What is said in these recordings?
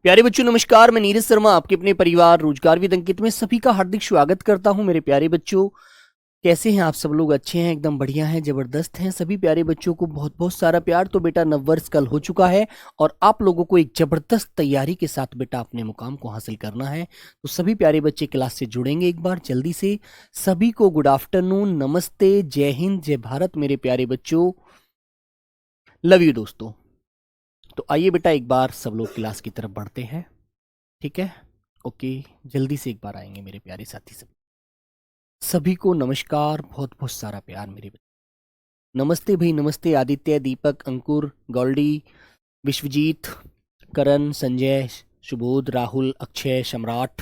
प्यारे बच्चों नमस्कार। मैं नीरज शर्मा आपके अपने परिवार रोजगार विद अंकित में सभी का हार्दिक स्वागत करता हूं। मेरे प्यारे बच्चों, कैसे हैं आप सब लोग? अच्छे हैं, एकदम बढ़िया हैं, जबरदस्त हैं। सभी प्यारे बच्चों को बहुत बहुत सारा प्यार। तो बेटा नववर्ष कल हो चुका है और आप लोगों को एक जबरदस्त तैयारी के साथ बेटा अपने मुकाम को हासिल करना है। तो सभी प्यारे बच्चे क्लास से जुड़ेंगे एक बार जल्दी से। सभी को गुड आफ्टरनून, नमस्ते, जय हिंद, जय भारत मेरे प्यारे बच्चों। लव यू दोस्तों। तो आइए बेटा एक बार सब लोग क्लास की तरफ बढ़ते हैं, ठीक है? ओके, जल्दी से एक बार आएंगे मेरे प्यारे साथी। सभी को नमस्कार, बहुत बहुत सारा प्यार मेरे बच्चे। नमस्ते भाई, नमस्ते आदित्य, दीपक, अंकुर, गौल्डी, विश्वजीत, करण, संजय, सुबोध, राहुल, अक्षय, सम्राट,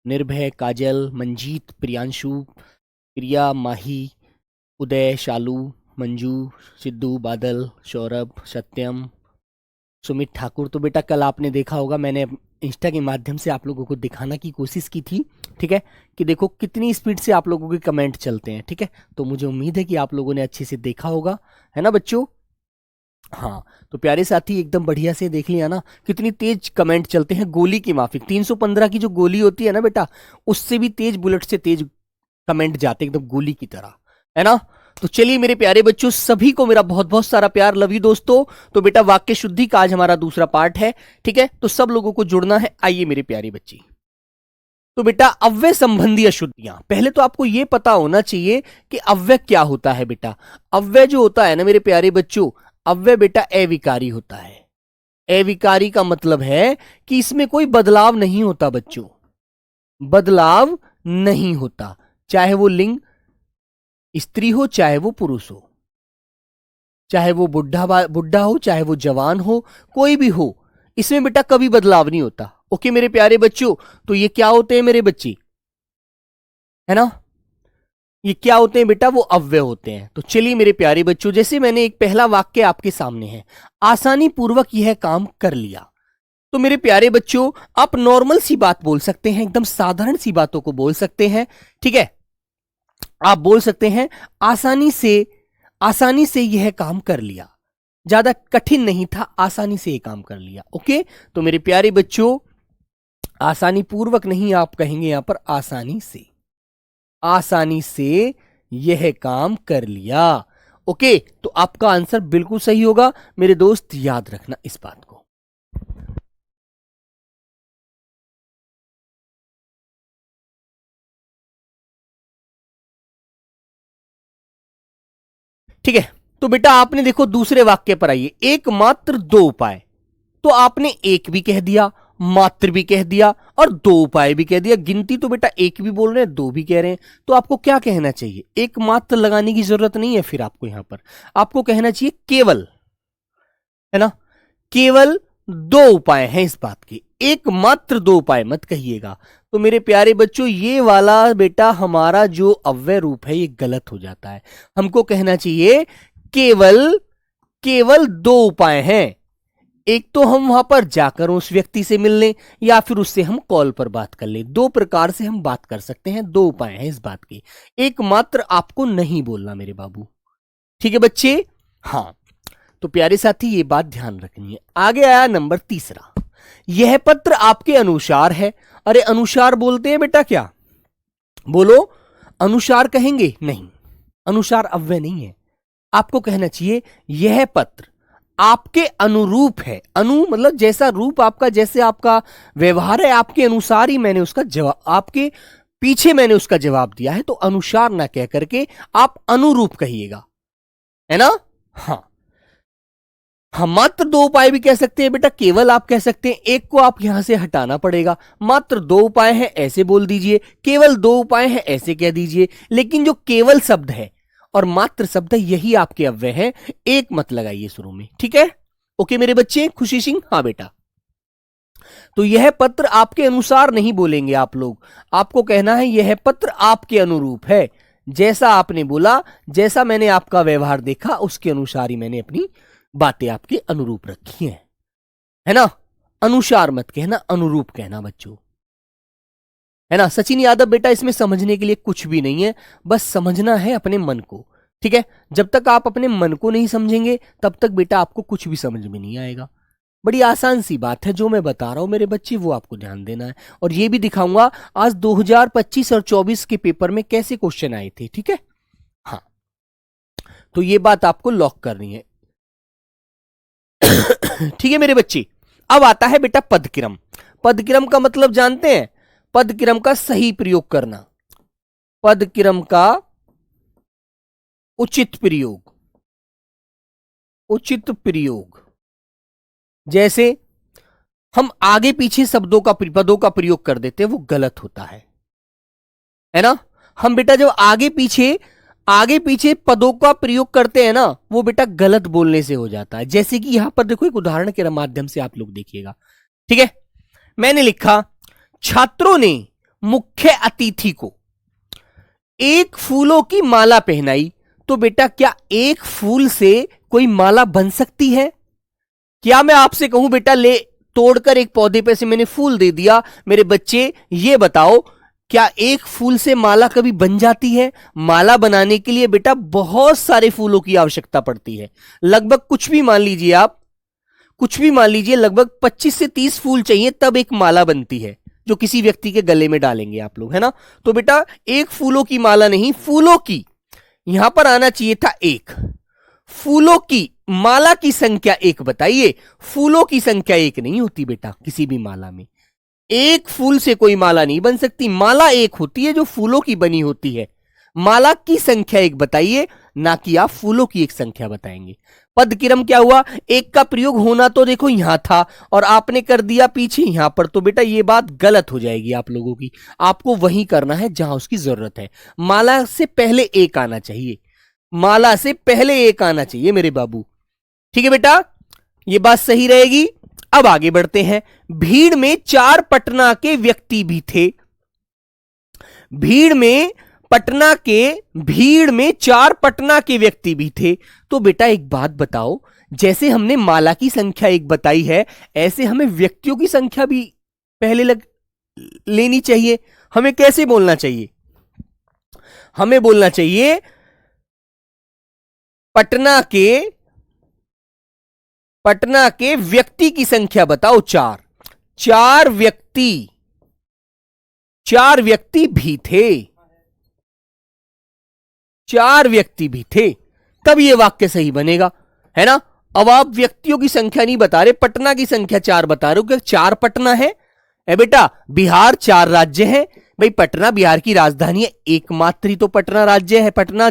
निर्भय, काजल, मंजीत, प्रियांशु, प्रिया, माही, उदय, शालू, मंजू, सिद्धू, बादल, सौरभ, सत्यम, सुमित ठाकुर। तो बेटा कल आपने देखा होगा, मैंने इंस्टा के माध्यम से आप लोगों को दिखाना की कोशिश की थी, ठीक है, कि देखो कितनी स्पीड से आप लोगों के कमेंट चलते हैं, ठीक है? तो मुझे उम्मीद है कि आप लोगों ने अच्छे से देखा होगा, है ना बच्चों? हाँ, तो प्यारे साथी एकदम बढ़िया से देख लिया ना, कितनी तेज कमेंट चलते हैं। गोली की माफिक 315 की जो गोली होती है ना बेटा, उससे भी तेज, बुलेट से तेज कमेंट जाते एकदम गोली की तरह, है ना? तो चलिए मेरे प्यारे बच्चों, सभी को मेरा बहुत बहुत सारा प्यार। लव यू दोस्तों। तो बेटा वाक्य शुद्धि का आज हमारा दूसरा पार्ट है, ठीक है? तो सब लोगों को जुड़ना है। आइए मेरे प्यारे बच्चे। तो बेटा अव्यय संबंधी अशुद्धियां, पहले तो आपको यह पता होना चाहिए कि अव्यय क्या होता है बेटा। अव्यय जो होता है ना मेरे प्यारे बच्चों, अव्यय बेटा अविकारी होता है। अविकारी का मतलब है कि इसमें कोई बदलाव नहीं होता बच्चों, बदलाव नहीं होता, चाहे वो लिंग स्त्री हो चाहे वो पुरुष हो, चाहे वो बुढ़ा हो चाहे वो जवान हो, कोई भी हो, इसमें बेटा कभी बदलाव नहीं होता। ओके मेरे प्यारे बच्चों, तो ये क्या होते हैं मेरे बच्चे, है ना? ये क्या होते हैं बेटा? वो अव्यय होते हैं। तो चलिए मेरे प्यारे बच्चों, जैसे मैंने एक पहला वाक्य आपके सामने है, आसानी पूर्वक यह काम कर लिया। तो मेरे प्यारे बच्चों, आप नॉर्मल सी बात बोल सकते हैं, एकदम साधारण सी बातों को बोल सकते हैं, ठीक है? आप बोल सकते हैं आसानी से यह काम कर लिया। ज्यादा कठिन नहीं था, आसानी से यह काम कर लिया। ओके, तो मेरे प्यारे बच्चों, आसानी पूर्वक नहीं, आप कहेंगे यहां पर आसानी से यह काम कर लिया। ओके, तो आपका आंसर बिल्कुल सही होगा मेरे दोस्त, याद रखना इस बात को। ठीक है, तो बेटा आपने देखो दूसरे वाक्य पर आइए, एकमात्र दो उपाय। तो आपने एक भी कह दिया, मात्र भी कह दिया और दो उपाय भी कह दिया। गिनती तो बेटा एक भी बोल रहे हैं, दो भी कह रहे हैं। तो आपको क्या कहना चाहिए? एकमात्र लगाने की जरूरत नहीं है, फिर आपको यहां पर आपको कहना चाहिए केवल, है ना? केवल दो उपाय हैं इस बात के, एकमात्र दो उपाय मत कहिएगा। तो मेरे प्यारे बच्चों, ये वाला बेटा हमारा जो अव्यय रूप है ये गलत हो जाता है। हमको कहना चाहिए केवल दो उपाय हैं। एक तो हम वहां पर जाकर उस व्यक्ति से मिल लें, या फिर उससे हम कॉल पर बात कर लें। दो प्रकार से हम बात कर सकते हैं, दो उपाय हैं इस बात के। एकमात्र आपको नहीं बोलना मेरे बाबू, ठीक है बच्चे? हाँ, तो प्यारे साथी ये बात ध्यान रखनी है। आगे आया नंबर तीसरा, यह पत्र आपके अनुसार है। अरे अनुसार बोलते हैं बेटा क्या? बोलो, अनुसार कहेंगे? नहीं, अनुसार अव्यय नहीं है। आपको कहना चाहिए यह पत्र आपके अनुरूप है। अनु मतलब जैसा रूप आपका, जैसे आपका व्यवहार है, आपके अनुसार ही मैंने उसका जवाब, आपके पीछे मैंने उसका जवाब दिया है। तो अनुसार ना कह करके आप अनुरूप कहिएगा, है ना? हाँ, हम मात्र दो उपाय भी कह सकते हैं बेटा, केवल आप कह सकते हैं। एक को आप यहां से हटाना पड़ेगा। मात्र दो उपाय हैं ऐसे बोल दीजिए, केवल दो उपाय हैं ऐसे कह दीजिए। लेकिन जो केवल शब्द है और मात्र शब्द है, यही आपके अव्यय हैं। एक मत लगाइए शुरू में, ठीक है? ओके मेरे बच्चे, खुशी सिंह, हाँ बेटा। तो यह पत्र आपके अनुसार नहीं बोलेंगे आप लोग, आपको कहना है यह पत्र आपके अनुरूप है। जैसा आपने बोला, जैसा मैंने आपका व्यवहार देखा, उसके अनुसार ही मैंने अपनी बातें आपके अनुरूप रखी हैं, है ना? अनुसार मत कहना, अनुरूप कहना बच्चों, है ना? सचिन यादव बेटा, इसमें समझने के लिए कुछ भी नहीं है, बस समझना है अपने मन को, ठीक है? जब तक आप अपने मन को नहीं समझेंगे तब तक बेटा आपको कुछ भी समझ में नहीं आएगा। बड़ी आसान सी बात है जो मैं बता रहा हूं मेरे बच्चे, वो आपको ध्यान देना है। और ये भी दिखाऊंगा आज 2025 और 24 के पेपर में कैसे क्वेश्चन आए थे, ठीक है। हाँ, तो ये बात आपको लॉक करनी है। ठीक है मेरे बच्चे। अब आता है बेटा पदक्रम। पदक्रम का मतलब जानते हैं? पदक्रम का सही प्रयोग करना, पदक्रम का उचित प्रयोग, उचित प्रयोग। जैसे हम आगे पीछे शब्दों का पदों का प्रयोग कर देते हैं, वो गलत होता है ना। हम बेटा जब आगे पीछे पदों का प्रयोग करते हैं ना, वो बेटा गलत बोलने से हो जाता है। जैसे कि यहां पर देखो, एक उदाहरण के माध्यम से आप लोग देखिएगा, ठीक है। मैंने लिखा, छात्रों ने मुख्य अतिथि को एक फूलों की माला पहनाई। तो बेटा क्या एक फूल से कोई माला बन सकती है? क्या मैं आपसे कहूं बेटा ले तोड़कर एक पौधे पे से मैंने फूल दे दिया, मेरे बच्चे ये बताओ क्या एक फूल से माला कभी बन जाती है? माला बनाने के लिए बेटा बहुत सारे फूलों की आवश्यकता पड़ती है। लगभग कुछ भी मान लीजिए आप, कुछ भी मान लीजिए, लगभग 25 से 30 फूल चाहिए तब एक माला बनती है, जो किसी व्यक्ति के गले में डालेंगे आप लोग, है ना। तो बेटा एक फूलों की माला नहीं, फूलों की, यहां पर आना चाहिए था एक। फूलों की माला की संख्या एक बताइए। फूलों की संख्या एक नहीं होती बेटा किसी भी माला में। एक फूल से कोई माला नहीं बन सकती। माला एक होती है जो फूलों की बनी होती है। माला की संख्या एक बताइए, ना कि आप फूलों की एक संख्या बताएंगे। पदक्रम क्या हुआ? एक का प्रयोग होना तो देखो यहां था और आपने कर दिया पीछे यहां पर, तो बेटा ये बात गलत हो जाएगी आप लोगों की। आपको वहीं करना है जहां उसकी जरूरत है। माला से पहले एक आना चाहिए, माला से पहले एक आना चाहिए मेरे बाबू। ठीक है बेटा, ये बात सही रहेगी। अब आगे बढ़ते हैं। भीड़ में 4 पटना के व्यक्ति भी थे। भीड़ में 4 पटना के व्यक्ति भी थे। तो बेटा एक बात बताओ, जैसे हमने माला की संख्या एक बताई है, ऐसे हमें व्यक्तियों की संख्या भी पहले लेनी चाहिए। हमें कैसे बोलना चाहिए? हमें बोलना चाहिए पटना के व्यक्ति की संख्या बताओ 4। 4 व्यक्ति भी थे, 4 व्यक्ति भी थे, तब यह वाक्य सही बनेगा, है ना। अब आप व्यक्तियों की संख्या नहीं बता रहे, पटना की संख्या 4 बता रहे हो। क्या 4 पटना है? बेटा बिहार 4 राज्य है भाई, पटना बिहार की राजधानी है, एकमात्र ही तो पटना राज्य है, पटना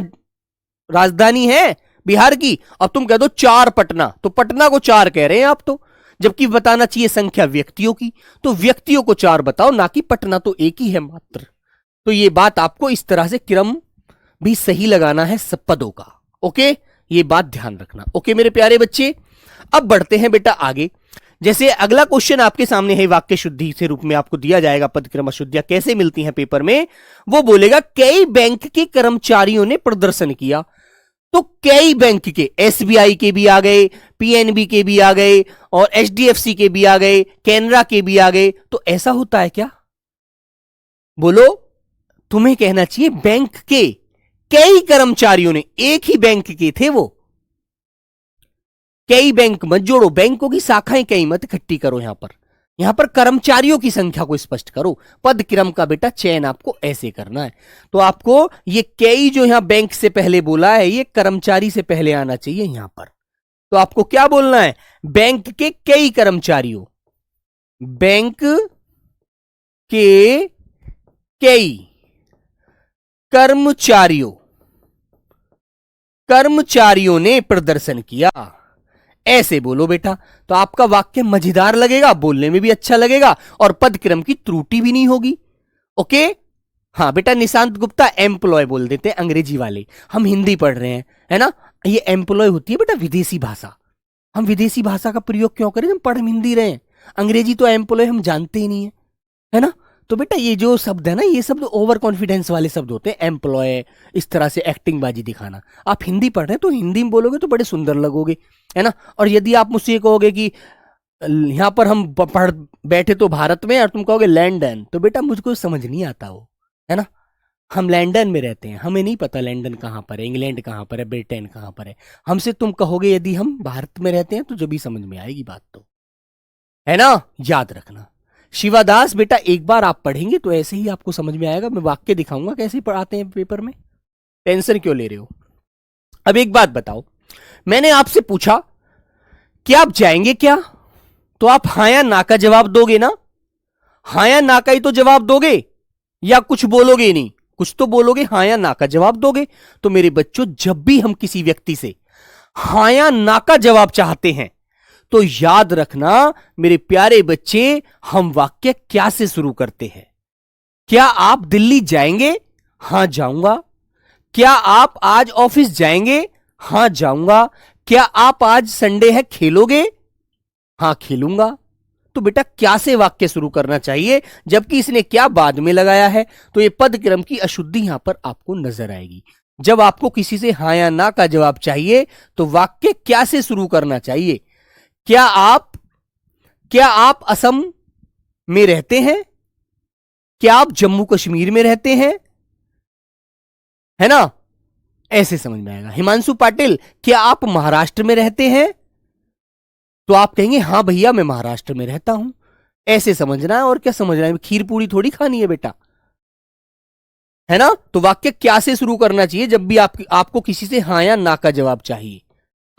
राजधानी है बिहार की। अब तुम कह दो 4 पटना, तो पटना को 4 कह रहे हैं आप तो, जबकि बताना चाहिए संख्या व्यक्तियों की। तो व्यक्तियों को 4 बताओ, ना कि पटना तो एक ही है मात्र। तो ये बात आपको इस तरह से क्रम भी सही लगाना है सब पदों का। ओके, ये बात ध्यान रखना। ओके मेरे प्यारे बच्चे, अब बढ़ते हैं बेटा आगे। जैसे अगला क्वेश्चन आपके सामने है, वाक्य शुद्धि से रूप में आपको दिया जाएगा, पदक्रम अशुद्धियां कैसे मिलती हैं पेपर में। वो बोलेगा कई बैंक के कर्मचारियों ने प्रदर्शन किया। तो कई बैंक के, एसबीआई के भी आ गए, पीएनबी के भी आ गए, और एचडीएफसी के भी आ गए, कैनरा के भी आ गए। तो ऐसा होता है क्या? बोलो, तुम्हें कहना चाहिए बैंक के कई कर्मचारियों ने, एक ही बैंक के थे वो। कई बैंक मत जोड़ो, बैंकों की शाखाएं कई मत इकट्ठी करो। यहां पर कर्मचारियों की संख्या को स्पष्ट करो। पदक्रम का बेटा चयन आपको ऐसे करना है। तो आपको ये कई जो यहां बैंक से पहले बोला है, ये कर्मचारी से पहले आना चाहिए यहां पर। तो आपको क्या बोलना है? बैंक के कई कर्मचारियों, बैंक के कई कर्मचारियों ने प्रदर्शन किया, ऐसे बोलो बेटा। तो आपका वाक्य मजेदार लगेगा, बोलने में भी अच्छा लगेगा, और पदक्रम की त्रुटि भी नहीं होगी। ओके, हाँ बेटा, निशांत गुप्ता एम्प्लॉय बोल देते हैं अंग्रेजी वाले, हम हिंदी पढ़ रहे हैं, है ना। ये एम्प्लॉय होती है बेटा विदेशी भाषा। हम विदेशी भाषा का प्रयोग क्यों करें? हम पढ़ हिंदी रहे हैं, अंग्रेजी तो एम्प्लॉय हम जानते ही नहीं है ना। तो बेटा ये जो शब्द है ना, ये शब्द ओवर कॉन्फिडेंस वाले शब्द होते हैं, एम्प्लॉय, इस तरह से एक्टिंग बाजी दिखाना। आप हिंदी पढ़ रहे हैं तो हिंदी में बोलोगे तो बड़े सुंदर लगोगे, है ना। और यदि आप मुझसे कहोगे कि यहां पर हम पढ़ बैठे तो भारत में, और तुम कहोगे लंदन, तो बेटा मुझको समझ नहीं आता वो, है ना। हम लंदन में रहते हैं, हमें नहीं पता लंदन कहां पर है, इंग्लैंड कहां पर है, ब्रिटेन कहां पर है। हमसे तुम कहोगे यदि हम भारत में रहते हैं, तो जब भी समझ में आएगी बात। तो है ना, याद रखना। शिवादास बेटा एक बार आप पढ़ेंगे तो ऐसे ही आपको समझ में आएगा। मैं वाक्य दिखाऊंगा कैसे पढ़ाते हैं पेपर में, टेंशन क्यों ले रहे हो। अब एक बात बताओ, मैंने आपसे पूछा कि आप जाएंगे क्या, तो आप हाँ या ना का जवाब दोगे ना। हाँ या ना का ही तो जवाब दोगे, या कुछ बोलोगे ही नहीं, कुछ तो बोलोगे, हाँ या ना का जवाब दोगे। तो मेरे बच्चों, जब भी हम किसी व्यक्ति से हाँ या ना का जवाब चाहते हैं तो याद रखना मेरे प्यारे बच्चे, हम वाक्य क्या से शुरू करते हैं। क्या आप दिल्ली जाएंगे, हां जाऊंगा। क्या आप आज ऑफिस जाएंगे, हां जाऊंगा। क्या आप आज संडे है खेलोगे, हां खेलूंगा। तो बेटा क्या से वाक्य शुरू करना चाहिए, जबकि इसने क्या बाद में लगाया है। तो ये पद क्रम की अशुद्धि यहां पर आपको नजर आएगी। जब आपको किसी से हां या ना का जवाब चाहिए तो वाक्य क्या से शुरू करना चाहिए। क्या आप असम में रहते हैं, क्या आप जम्मू कश्मीर में रहते हैं, है ना, ऐसे समझ में आएगा। हिमांशु पाटिल, क्या आप महाराष्ट्र में रहते हैं, तो आप कहेंगे हां भैया मैं महाराष्ट्र में रहता हूं। ऐसे समझना है, और क्या समझना है, खीर पूरी थोड़ी खानी है बेटा, है ना। तो वाक्य क्या से शुरू करना चाहिए जब भी आपको किसी से हां या ना का जवाब चाहिए।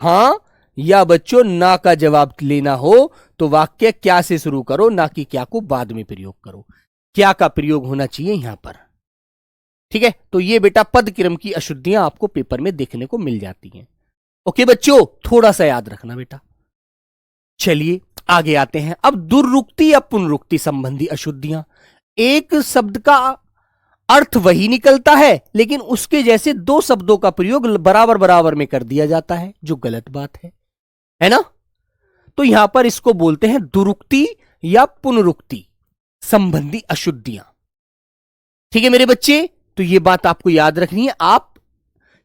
हां या बच्चों ना का जवाब लेना हो तो वाक्य क्या से शुरू करो, ना कि क्या को बाद में प्रयोग करो। क्या का प्रयोग होना चाहिए यहां पर, ठीक है। तो ये बेटा पद क्रम की अशुद्धियां आपको पेपर में देखने को मिल जाती हैं। ओके बच्चों, थोड़ा सा याद रखना बेटा। चलिए आगे आते हैं। अब दुर्रुक्ति या पुनरुक्ति संबंधी अशुद्धियां। एक शब्द का अर्थ वही निकलता है, लेकिन उसके जैसे दो शब्दों का प्रयोग बराबर बराबर में कर दिया जाता है, जो गलत बात है ना। तो यहां पर इसको बोलते हैं दुरुक्ति या पुनरुक्ति संबंधी अशुद्धियां। ठीक है मेरे बच्चे, तो यह बात आपको याद रखनी है। आप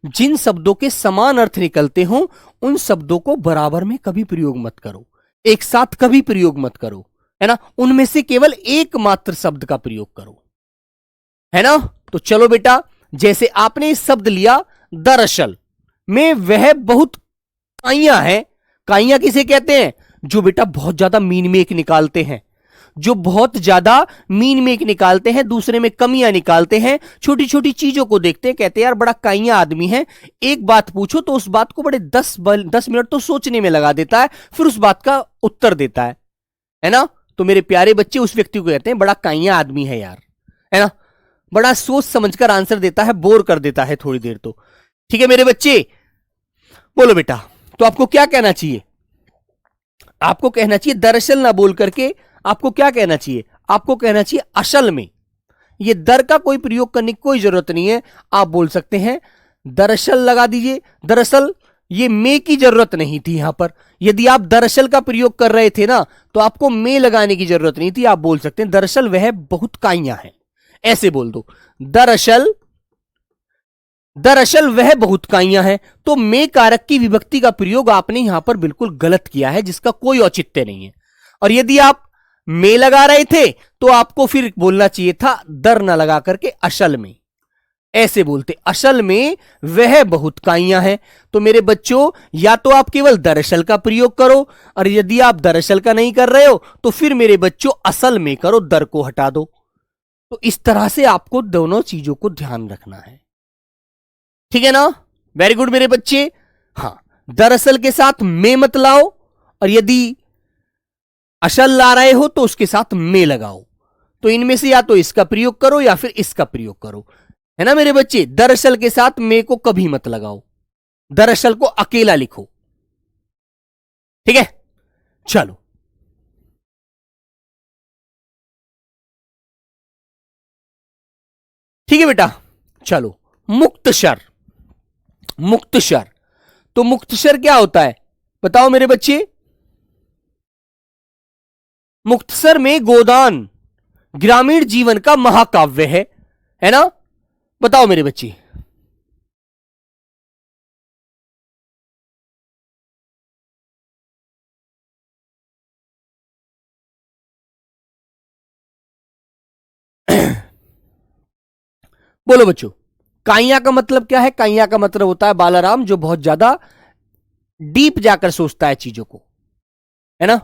जिन शब्दों के समान अर्थ निकलते हो उन शब्दों को बराबर में कभी प्रयोग मत करो, एक साथ कभी प्रयोग मत करो, है ना। उनमें से केवल एकमात्र शब्द का प्रयोग करो, है ना। तो चलो बेटा, जैसे आपने इस शब्द लिया दरअसल में, वह बहुत काइयां है। काइयां किसे कहते हैं, जो बेटा बहुत ज्यादा मीन मेक निकालते हैं, जो बहुत ज्यादा मीन मेक निकालते हैं, दूसरे में कमियां निकालते हैं, छोटी छोटी चीजों को देखते हैं, कहते हैं यार बड़ा काइयां आदमी है। एक बात पूछो तो उस बात को बड़े 10 मिनट तो सोचने में लगा देता है, फिर उस बात का उत्तर देता है ना। तो मेरे प्यारे बच्चे, उस व्यक्ति को कहते हैं बड़ा काइयां आदमी है यार, है ना। बड़ा सोच समझकर आंसर देता है, बोर कर देता है थोड़ी देर तो। ठीक है मेरे बच्चे, बोलो बेटा। तो आपको क्या कहना चाहिए, आपको कहना चाहिए दरअसल ना बोल करके आपको क्या कहना चाहिए, आपको कहना चाहिए असल में। ये दर का कोई प्रयोग करने की कोई जरूरत नहीं है, आप बोल सकते हैं दरअसल लगा दीजिए। दरअसल ये में की जरूरत नहीं थी यहां पर। यदि आप दरअसल का प्रयोग कर रहे थे ना तो आपको में लगाने की जरूरत नहीं थी, आप बोल सकते हैं दरअसल वह बहुत काइयां है, ऐसे बोल दो। दरअसल वह बहुत काइयां है। तो में कारक की विभक्ति का प्रयोग आपने यहां पर बिल्कुल गलत किया है, जिसका कोई औचित्य नहीं है। और यदि आप में लगा रहे थे तो आपको फिर बोलना चाहिए था दर न लगा करके असल में, ऐसे बोलते असल में वह बहुत काइयां है। तो मेरे बच्चों, या तो आप केवल दरअसल का प्रयोग करो, और यदि आप दरअसल का नहीं कर रहे हो तो फिर मेरे बच्चों असल में करो, दर को हटा दो। तो इस तरह से आपको दोनों चीजों को ध्यान रखना है, ठीक है ना। वेरी गुड मेरे बच्चे। हां, दरअसल के साथ में मत लाओ, और यदि असल ला रहे हो तो उसके साथ में लगाओ। तो इनमें से या तो इसका प्रयोग करो या फिर इसका प्रयोग करो, है ना मेरे बच्चे। दरअसल के साथ में को कभी मत लगाओ, दरअसल को अकेला लिखो, ठीक है। चलो ठीक है बेटा, चलो। मुक्तशर, मुक्तशर, तो मुक्तशर क्या होता है बताओ मेरे बच्चे। मुक्तसर में गोदान ग्रामीण जीवन का महाकाव्य है ना। बताओ मेरे बच्चे। बोलो बच्चों, काइया का मतलब क्या है। काइया का मतलब होता है बालाराम, जो बहुत ज्यादा डीप जाकर सोचता है चीजों को, है ना।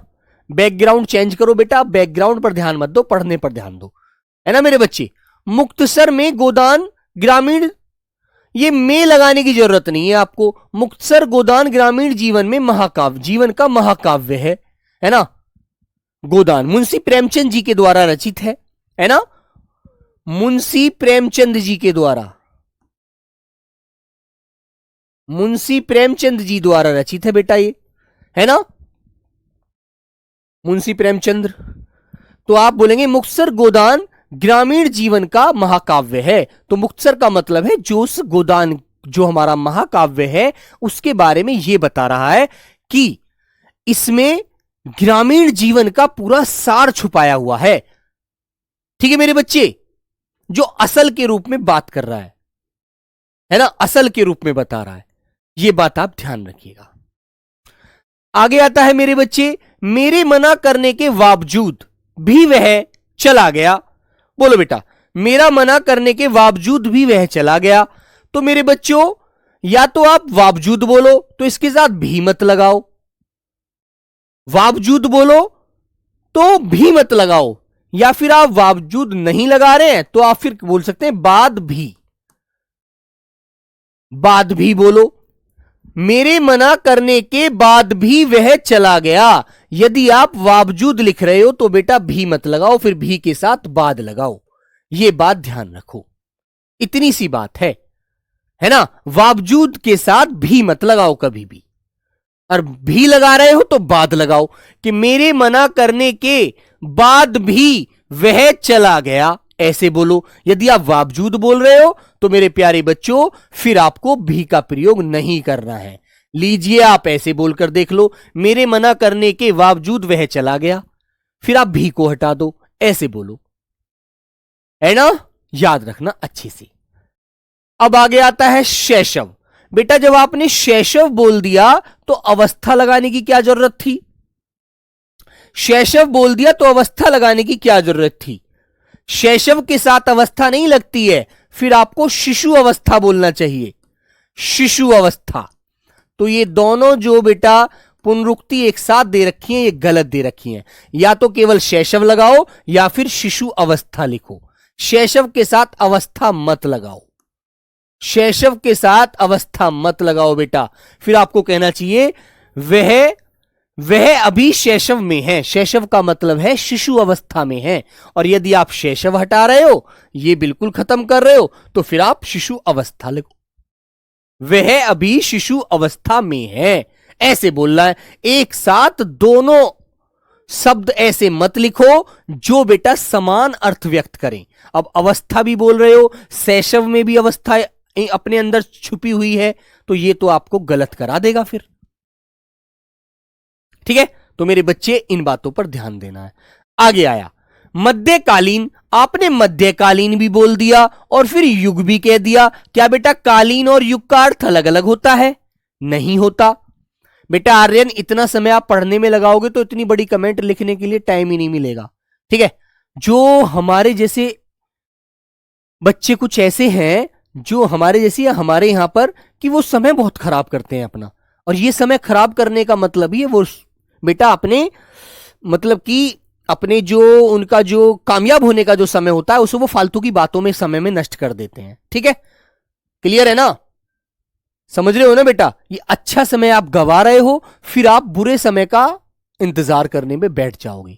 बैकग्राउंड चेंज करो बेटा, बैकग्राउंड पर ध्यान मत दो, पढ़ने पर ध्यान दो, है ना मेरे बच्चे। मुक्तसर में गोदान ग्रामीण, ये में लगाने की जरूरत नहीं है आपको। मुक्तसर गोदान ग्रामीण जीवन में महाकाव्य, जीवन का महाकाव्य है ना। गोदान मुंशी प्रेमचंद जी के द्वारा रचित है ना, मुंशी प्रेमचंद जी के द्वारा, मुंशी प्रेमचंद जी द्वारा रचित है बेटा ये, है ना, मुंशी प्रेमचंद्र। तो आप बोलेंगे मुक्तसर गोदान ग्रामीण जीवन का महाकाव्य है, तो मुक्तसर का मतलब है जो उस गोदान, जो हमारा महाकाव्य है उसके बारे में यह बता रहा है कि इसमें ग्रामीण जीवन का पूरा सार छुपाया हुआ है। ठीक है मेरे बच्चे, जो असल के रूप में बात कर रहा है ना, असल के रूप में बता रहा है, यह बात आप ध्यान रखिएगा। आगे आता है मेरे बच्चे, मेरे मना करने के बावजूद भी वह चला गया। बोलो बेटा, मेरा मना करने के बावजूद भी वह चला गया। तो मेरे बच्चों, या तो आप बावजूद बोलो तो इसके साथ भी मत लगाओ, बावजूद बोलो तो भी मत लगाओ, या फिर आप बावजूद नहीं लगा रहे हैं तो आप फिर बोल सकते हैं बाद भी, बाद भी बोलो। मेरे मना करने के बाद भी वह चला गया, यदि आप बावजूद लिख रहे हो तो बेटा भी मत लगाओ, फिर भी के साथ बाद लगाओ, यह बात ध्यान रखो। इतनी सी बात है ना, बावजूद के साथ भी मत लगाओ कभी भी, और भी लगा रहे हो तो बाद लगाओ कि मेरे मना करने के बाद भी वह चला गया, ऐसे बोलो। यदि आप बावजूद बोल रहे हो तो मेरे प्यारे बच्चों फिर आपको भी का प्रयोग नहीं करना है। लीजिए आप ऐसे बोलकर देख लो, मेरे मना करने के बावजूद वह चला गया, फिर आप भी को हटा दो, ऐसे बोलो, है ना, याद रखना अच्छे से। अब आगे आता है शैशव। बेटा जब आपने शैशव बोल दिया तो अवस्था लगाने की क्या जरूरत थी, शैशव बोल दिया तो अवस्था लगाने की क्या जरूरत थी। शैशव के साथ अवस्था नहीं लगती है, फिर आपको शिशु अवस्था बोलना चाहिए, शिशु अवस्था। तो ये दोनों जो बेटा पुनरुक्ति एक साथ दे रखी है, ये गलत दे रखी है। या तो केवल शैशव लगाओ या फिर शिशु अवस्था लिखो, शैशव के साथ अवस्था मत लगाओ, शैशव के साथ अवस्था मत लगाओ बेटा। फिर आपको कहना चाहिए वह अभी शैशव में है, शैशव का मतलब है शिशु अवस्था में है। और यदि आप शैशव हटा रहे हो, ये बिल्कुल खत्म कर रहे हो, तो फिर आप शिशु अवस्था लिखो, वह अभी शिशु अवस्था में है, ऐसे बोलना है। एक साथ दोनों शब्द ऐसे मत लिखो जो बेटा समान अर्थ व्यक्त करें। अब अवस्था भी बोल रहे हो, शैशव में भी अवस्था अपने अंदर छुपी हुई है, तो ये तो आपको गलत करा देगा फिर। ठीक है, तो मेरे बच्चे इन बातों पर ध्यान देना है। आगे आया मध्यकालीन, आपने मध्यकालीन भी बोल दिया और फिर युग भी कह दिया। क्या बेटा कालीन और युग का अर्थ अलग अलग होता है? नहीं होता बेटा। आर्यन इतना समय आप पढ़ने में लगाओगे तो इतनी बड़ी कमेंट लिखने के लिए टाइम ही नहीं मिलेगा। ठीक है, जो हमारे जैसे बच्चे कुछ ऐसे हैं जो हमारे जैसे या हमारे यहां पर कि वो समय बहुत खराब करते हैं अपना, और ये समय खराब करने का मतलब ही है वो बेटा अपने मतलब कि अपने जो उनका जो कामयाब होने का जो समय होता है उसे वो फालतू की बातों में समय में नष्ट कर देते हैं। ठीक है, क्लियर है ना, समझ रहे हो ना बेटा। ये अच्छा समय आप गवा रहे हो, फिर आप बुरे समय का इंतजार करने में बैठ जाओगे।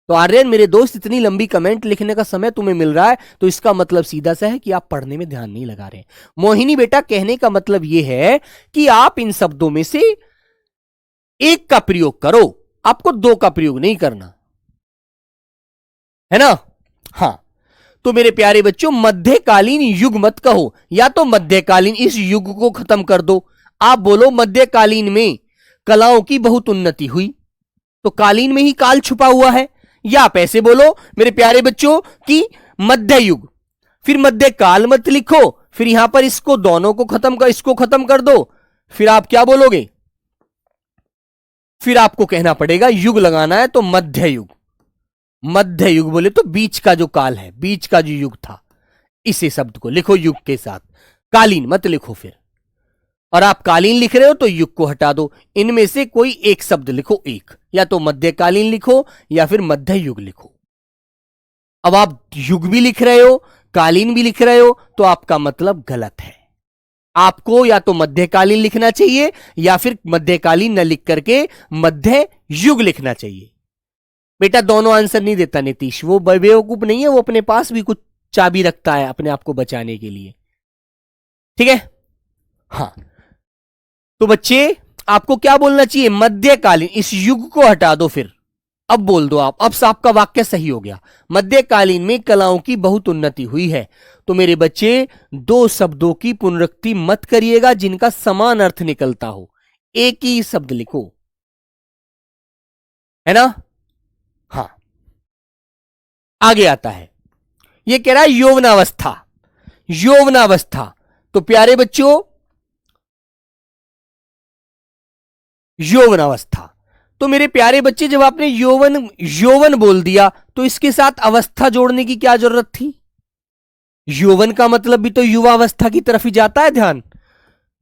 तो आर्यन मेरे दोस्त, इतनी लंबी कमेंट लिखने का समय तुम्हें मिल रहा है तो इसका मतलब सीधा सा है कि आप पढ़ने में ध्यान नहीं लगा रहे। मोहिनी बेटा कहने का मतलब यह है कि आप इन शब्दों में से एक का प्रयोग करो, आपको दो का प्रयोग नहीं करना, है ना। हां, तो मेरे प्यारे बच्चों मध्यकालीन युग मत कहो, या तो मध्यकालीन इस युग को खत्म कर दो। आप बोलो मध्यकालीन में कलाओं की बहुत उन्नति हुई, तो कालीन में ही काल छुपा हुआ है। या आप ऐसे बोलो मेरे प्यारे बच्चों कि मध्य युग, फिर मध्यकाल मत लिखो, फिर यहां पर इसको दोनों को इसको खत्म कर दो, फिर आप क्या बोलोगे, फिर आपको कहना पड़ेगा युग लगाना है तो मध्य युग। मध्य युग बोले तो बीच का जो काल है, बीच का जो युग था, इसे शब्द को लिखो युग के साथ, कालीन मत लिखो फिर। और आप कालीन लिख रहे हो तो युग को हटा दो, इनमें से कोई एक शब्द लिखो, एक। या तो मध्यकालीन लिखो या फिर मध्य युग लिखो। अब आप युग भी लिख रहे हो, कालीन भी लिख रहे हो, तो आपका मतलब गलत है। आपको या तो मध्यकालीन लिखना चाहिए या फिर मध्यकालीन न लिख करके मध्य युग लिखना चाहिए। बेटा दोनों आंसर नहीं देता नीतीश, वो बेवकूफ नहीं है, वो अपने पास भी कुछ चाबी रखता है अपने आप को बचाने के लिए। ठीक है, हाँ। तो बच्चे आपको क्या बोलना चाहिए? मध्यकालीन। इस युग को हटा दो, फिर अब बोल दो आप। अब आपका वाक्य सही हो गया। मध्यकालीन में कलाओं की बहुत उन्नति हुई है। तो मेरे बच्चे दो शब्दों की पुनरुक्ति मत करिएगा जिनका समान अर्थ निकलता हो, एक ही शब्द लिखो, है ना। हाँ, आगे आता है, ये कह रहा है यौवनावस्था। यौवनावस्था, तो प्यारे बच्चों यौवनावस्था, तो मेरे प्यारे बच्चे जब आपने यौवन यौवन बोल दिया तो इसके साथ अवस्था जोड़ने की क्या जरूरत थी? यौवन का मतलब भी तो युवावस्था की तरफ ही जाता है ध्यान।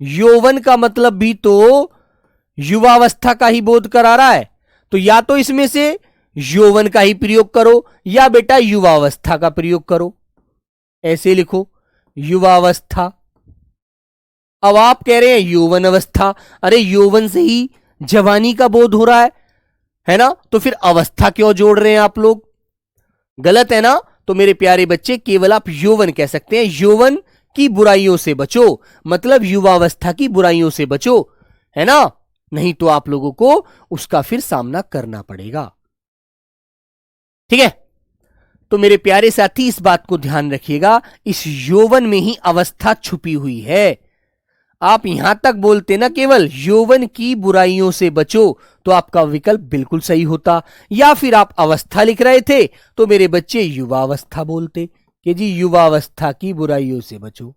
यौवन का मतलब भी तो युवावस्था का ही बोध करा रहा है। तो या तो इसमें से यौवन का ही प्रयोग करो या बेटा युवावस्था का प्रयोग करो। ऐसे लिखो युवावस्था। अब आप कह रहे हैं यौवन अवस्था, अरे यौवन से ही जवानी का बोध हो रहा है ना, तो फिर अवस्था क्यों जोड़ रहे हैं आप लोग? गलत है ना। तो मेरे प्यारे बच्चे केवल आप यौवन कह सकते हैं। यौवन की बुराइयों से बचो, मतलब युवावस्था की बुराइयों से बचो, है ना, नहीं तो आप लोगों को उसका फिर सामना करना पड़ेगा। ठीक है, तो मेरे प्यारे साथी इस बात को ध्यान रखिएगा, इस यौवन में ही अवस्था छुपी हुई है। आप यहां तक बोलते ना केवल यौवन की बुराइयों से बचो, तो आपका विकल्प बिल्कुल सही होता। या फिर आप अवस्था लिख रहे थे तो मेरे बच्चे युवावस्था बोलते कि जी युवावस्था की बुराइयों से बचो,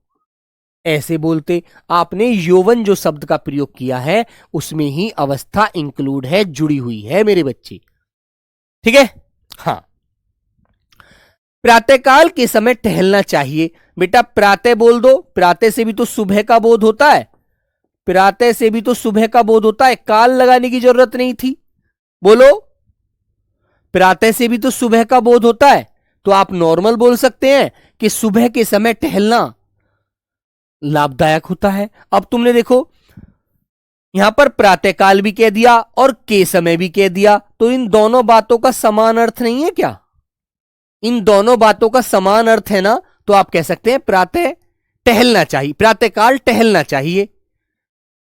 ऐसे बोलते। आपने यौवन जो शब्द का प्रयोग किया है उसमें ही अवस्था इंक्लूड है, जुड़ी हुई है मेरे बच्चे। ठीक है, हाँ। प्रातःकाल के समय टहलना चाहिए। बेटा प्रातः बोल दो, प्रातः से भी तो सुबह का बोध होता है, प्रातः से भी तो सुबह का बोध होता है, काल लगाने की जरूरत नहीं थी। बोलो, प्रातः से भी तो सुबह का बोध होता है, तो आप नॉर्मल बोल सकते हैं कि सुबह के समय टहलना लाभदायक होता है। अब तुमने देखो यहां पर प्रातःकाल भी कह दिया और के समय भी कह दिया, तो इन दोनों बातों का समान अर्थ नहीं है क्या? इन दोनों बातों का समान अर्थ है ना, तो आप कह सकते हैं प्रातः टहलना चाहिए, प्रातःकाल टहलना चाहिए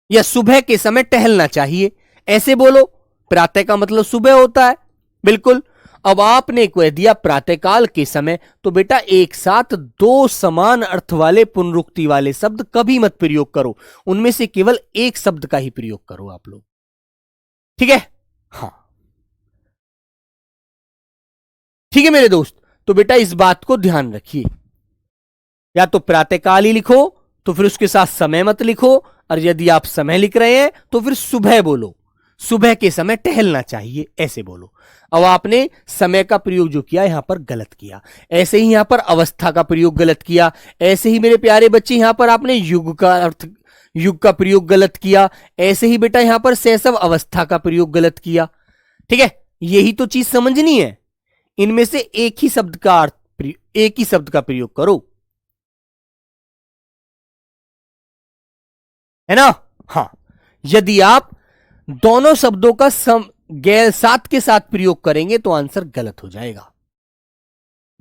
या सुबह के समय टहलना चाहिए, ऐसे बोलो। प्रातः का मतलब सुबह होता है, बिल्कुल। अब आपने कह दिया प्रातःकाल के समय, तो बेटा एक साथ दो समान अर्थ वाले पुनरुक्ति वाले शब्द कभी मत प्रयोग करो, उनमें से केवल एक शब्द का ही प्रयोग करो आप लोग। ठीक है, हाँ ठीक है मेरे दोस्त। तो बेटा इस बात को ध्यान रखिए, या तो प्रातःकाल ही लिखो तो फिर उसके साथ समय मत लिखो, और यदि आप समय लिख रहे हैं तो फिर सुबह बोलो, सुबह के समय टहलना चाहिए, ऐसे बोलो। अब आपने समय का प्रयोग जो किया यहां पर गलत किया, ऐसे ही यहां पर अवस्था का प्रयोग गलत किया, ऐसे ही मेरे प्यारे बच्चे यहां पर आपने युग का अर्थ, युग का प्रयोग गलत किया, ऐसे ही बेटा यहां पर शैशव अवस्था का प्रयोग गलत किया। ठीक है, यही तो चीज समझनी है। इनमें से एक ही शब्द का अर्थ, एक ही शब्द का प्रयोग करो, है ना। हाँ, यदि आप दोनों शब्दों का गैर साथ के साथ प्रयोग करेंगे तो आंसर गलत हो जाएगा।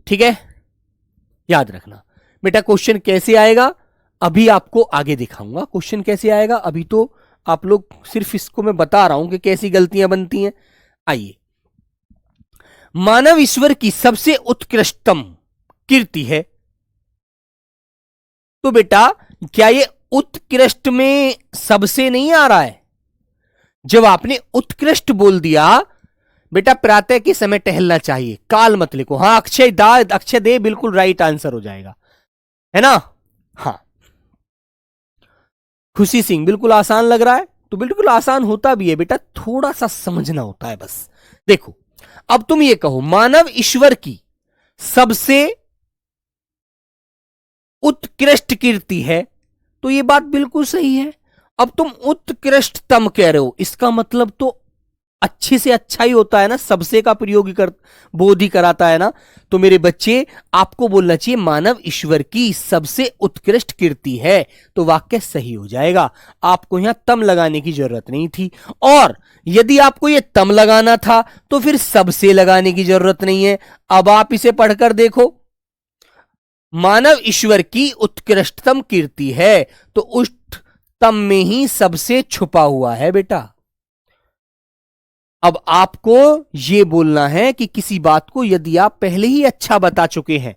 ठीक है, याद रखना बेटा। क्वेश्चन कैसे आएगा अभी आपको आगे दिखाऊंगा, क्वेश्चन कैसे आएगा। अभी तो आप लोग सिर्फ इसको मैं बता रहा हूं कि कैसी गलतियां बनती हैं। आइए, मानव ईश्वर की सबसे उत्कृष्टतम कीर्ति है। तो बेटा क्या ये उत्कृष्ट में सबसे नहीं आ रहा है? जब आपने उत्कृष्ट बोल दिया, बेटा प्रातः के समय टहलना चाहिए, काल मत लिखो। हाँ, अक्षय दे बिल्कुल राइट आंसर हो जाएगा, है ना। हाँ, खुशी सिंह बिल्कुल आसान लग रहा है, तो बिल्कुल आसान होता भी है बेटा, थोड़ा सा समझना होता है बस। देखो, अब तुम ये कहो मानव ईश्वर की सबसे उत्कृष्ट कीर्ति है, तो ये बात बिल्कुल सही है। अब तुम उत्कृष्टतम कह रहे हो, इसका मतलब तो अच्छे से अच्छा ही होता है ना, सबसे का प्रयोग ही कर बोध ही कराता है ना। तो मेरे बच्चे आपको बोलना चाहिए मानव ईश्वर की सबसे उत्कृष्ट कीर्ति है, तो वाक्य सही हो जाएगा। आपको यहां तम लगाने की जरूरत नहीं थी, और यदि आपको यह तम लगाना था तो फिर सबसे लगाने की जरूरत नहीं है। अब आप इसे पढ़कर देखो, मानव ईश्वर की उत्कृष्टतम कीर्ति है, तो उस तम में ही सबसे छुपा हुआ है बेटा। अब आपको यह बोलना है कि किसी बात को यदि आप पहले ही अच्छा बता चुके हैं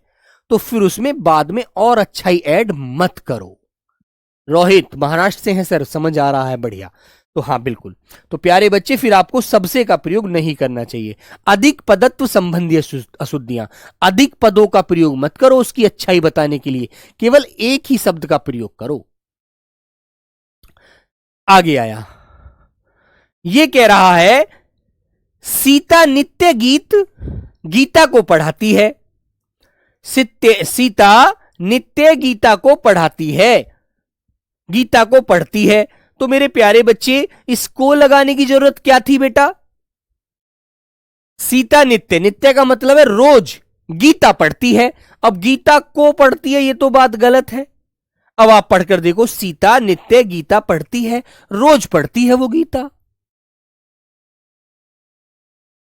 तो फिर उसमें बाद में और अच्छाई ऐड मत करो। रोहित महाराष्ट्र से हैं सर, समझ आ रहा है, बढ़िया। तो हाँ बिल्कुल, तो प्यारे बच्चे फिर आपको सबसे का प्रयोग नहीं करना चाहिए। अधिक पदत्व संबंधी अशुद्धियां, अधिक पदों का प्रयोग मत करो उसकी अच्छाई बताने के लिए, केवल एक ही शब्द का प्रयोग करो। आगे आया, यह कह रहा है सीता नित्य गीता को पढ़ाती है। सीता नित्य गीता को पढ़ाती है, गीता को पढ़ती है। तो मेरे प्यारे बच्चे इसको लगाने की जरूरत क्या थी बेटा? सीता नित्य, नित्य का मतलब है रोज गीता पढ़ती है। अब गीता को पढ़ती है, यह तो बात गलत है। अब आप पढ़कर देखो, सीता नित्य गीता पढ़ती है, रोज पढ़ती है वो गीता,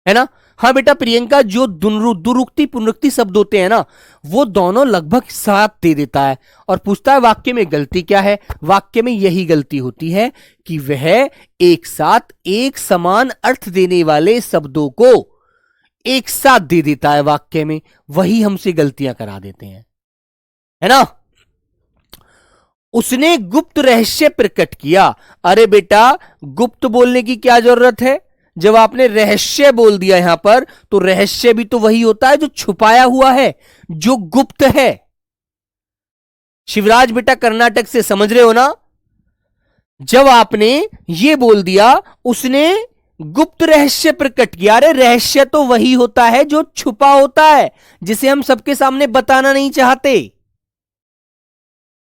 है ना। हाँ बेटा प्रियंका, जो दुरुक्ति पुनरुक्ति शब्द होते हैं ना, वो दोनों लगभग साथ दे देता है और पूछता है वाक्य में गलती क्या है। वाक्य में यही गलती होती है कि वह एक साथ एक समान अर्थ देने वाले शब्दों को एक साथ दे देता है वाक्य में, वही हमसे गलतियां करा देते हैं, है ना। उसने गुप्त रहस्य प्रकट किया। अरे बेटा गुप्त बोलने की क्या जरूरत है? जब आपने रहस्य बोल दिया यहां पर, तो रहस्य भी तो वही होता है जो छुपाया हुआ है, जो गुप्त है। शिवराज बेटा कर्नाटक से, समझ रहे हो ना। जब आपने यह बोल दिया उसने गुप्त रहस्य प्रकट किया, अरे रहस्य तो वही होता है जो छुपा होता है, जिसे हम सबके सामने बताना नहीं चाहते।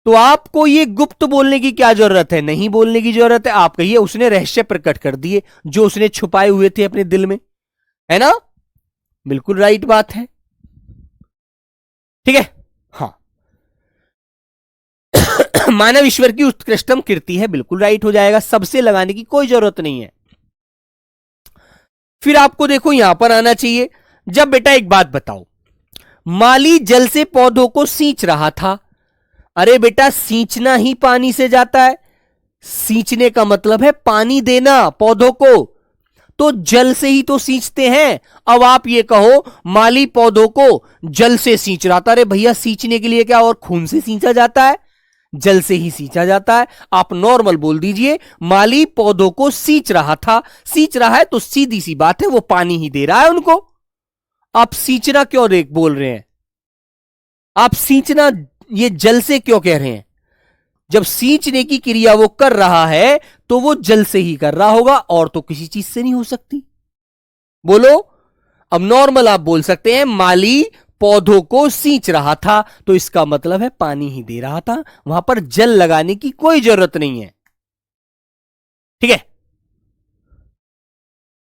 तो आपको ये गुप्त बोलने की क्या जरूरत है? नहीं बोलने की जरूरत है। आप कहिए उसने रहस्य प्रकट कर दिए जो उसने छुपाए हुए थे अपने दिल में, है ना। बिल्कुल राइट बात है, ठीक है। हाँ मानव ईश्वर की उत्कृष्टतम कीर्ति है, बिल्कुल राइट हो जाएगा, सबसे लगाने की कोई जरूरत नहीं है। फिर आपको देखो यहां पर आना चाहिए। जब बेटा एक बात बताओ, माली जल से पौधों को सींच रहा था। अरे बेटा सींचना ही पानी से जाता है, सींचने का मतलब है पानी देना पौधों को, तो जल से ही तो सींचते हैं। अब आप ये कहो माली पौधों को जल से सींच रहा था, अरे भैया सींचने के लिए क्या और खून से सींचा जाता है? जल से ही सींचा जाता है। आप नॉर्मल बोल दीजिए माली पौधों को सींच रहा था, सींच रहा है तो सीधी सी बात है वो पानी ही दे रहा है उनको। आप सींचना क्यों बोल रहे हैं? आप सींचना ये जल से क्यों कह रहे हैं? जब सींचने की क्रिया वो कर रहा है तो वो जल से ही कर रहा होगा, और तो किसी चीज से नहीं हो सकती। बोलो। अब नॉर्मल आप बोल सकते हैं माली पौधों को सींच रहा था, तो इसका मतलब है पानी ही दे रहा था, वहां पर जल लगाने की कोई जरूरत नहीं है, ठीक है।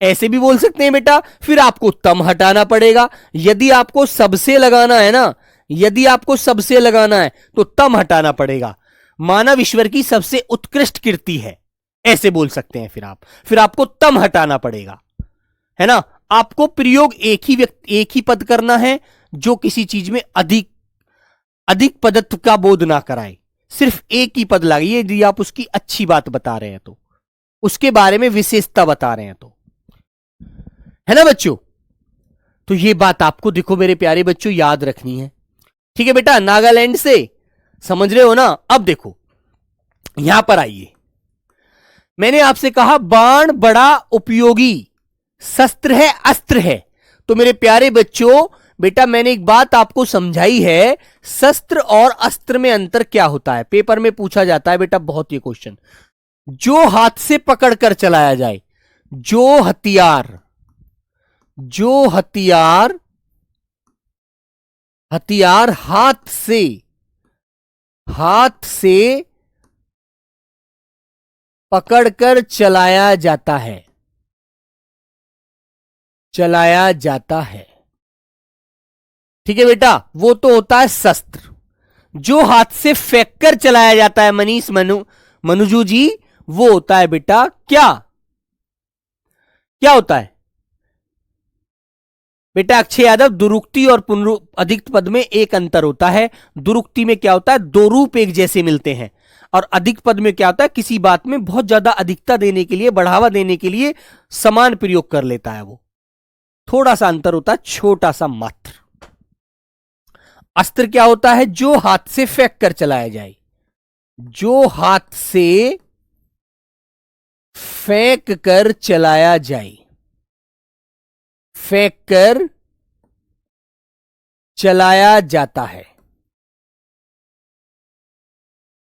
ऐसे भी बोल सकते हैं बेटा। फिर आपको तम हटाना पड़ेगा। यदि आपको सबसे लगाना है ना, यदि आपको सबसे लगाना है तो तम हटाना पड़ेगा। मानव ईश्वर की सबसे उत्कृष्ट कीर्ति है, ऐसे बोल सकते हैं। फिर आपको तम हटाना पड़ेगा, है ना। आपको प्रयोग एक ही पद करना है जो किसी चीज में अधिक पदत्व का बोध ना कराए। सिर्फ एक ही पद लाइए यदि आप उसकी अच्छी बात बता रहे हैं, तो उसके बारे में विशेषता बता रहे हैं, तो है ना बच्चों। तो ये बात आपको देखो मेरे प्यारे बच्चों याद रखनी है, ठीक है बेटा। नागालैंड से, समझ रहे हो ना। अब देखो यहां पर आइए, मैंने आपसे कहा बाण बड़ा उपयोगी शस्त्र है, अस्त्र है। तो मेरे प्यारे बच्चों बेटा मैंने एक बात आपको समझाई है, शस्त्र और अस्त्र में अंतर क्या होता है। पेपर में पूछा जाता है बेटा बहुत ये क्वेश्चन। जो हाथ से पकड़कर चलाया जाए, जो हथियार हाथ से पकड़कर चलाया जाता है, चलाया जाता है। ठीक है बेटा, वो तो होता है शस्त्र। जो हाथ से फेंक कर चलाया जाता है मनीष मनुजू जी, वो होता है बेटा क्या? क्या होता है बेटा अक्षय यादव? दुरुक्ति और अधिक पद में एक अंतर होता है। दुरुक्ति में क्या होता है, दो रूप एक जैसे मिलते हैं, और अधिक पद में क्या होता है, किसी बात में बहुत ज्यादा अधिकता देने के लिए, बढ़ावा देने के लिए समान प्रयोग कर लेता है। वो थोड़ा सा अंतर होता है, छोटा सा मात्र। अस्त्र क्या होता है? जो हाथ से फेंक कर चलाया जाए। जो हाथ से फेंक कर चलाया जाए, फेंक कर चलाया जाता है।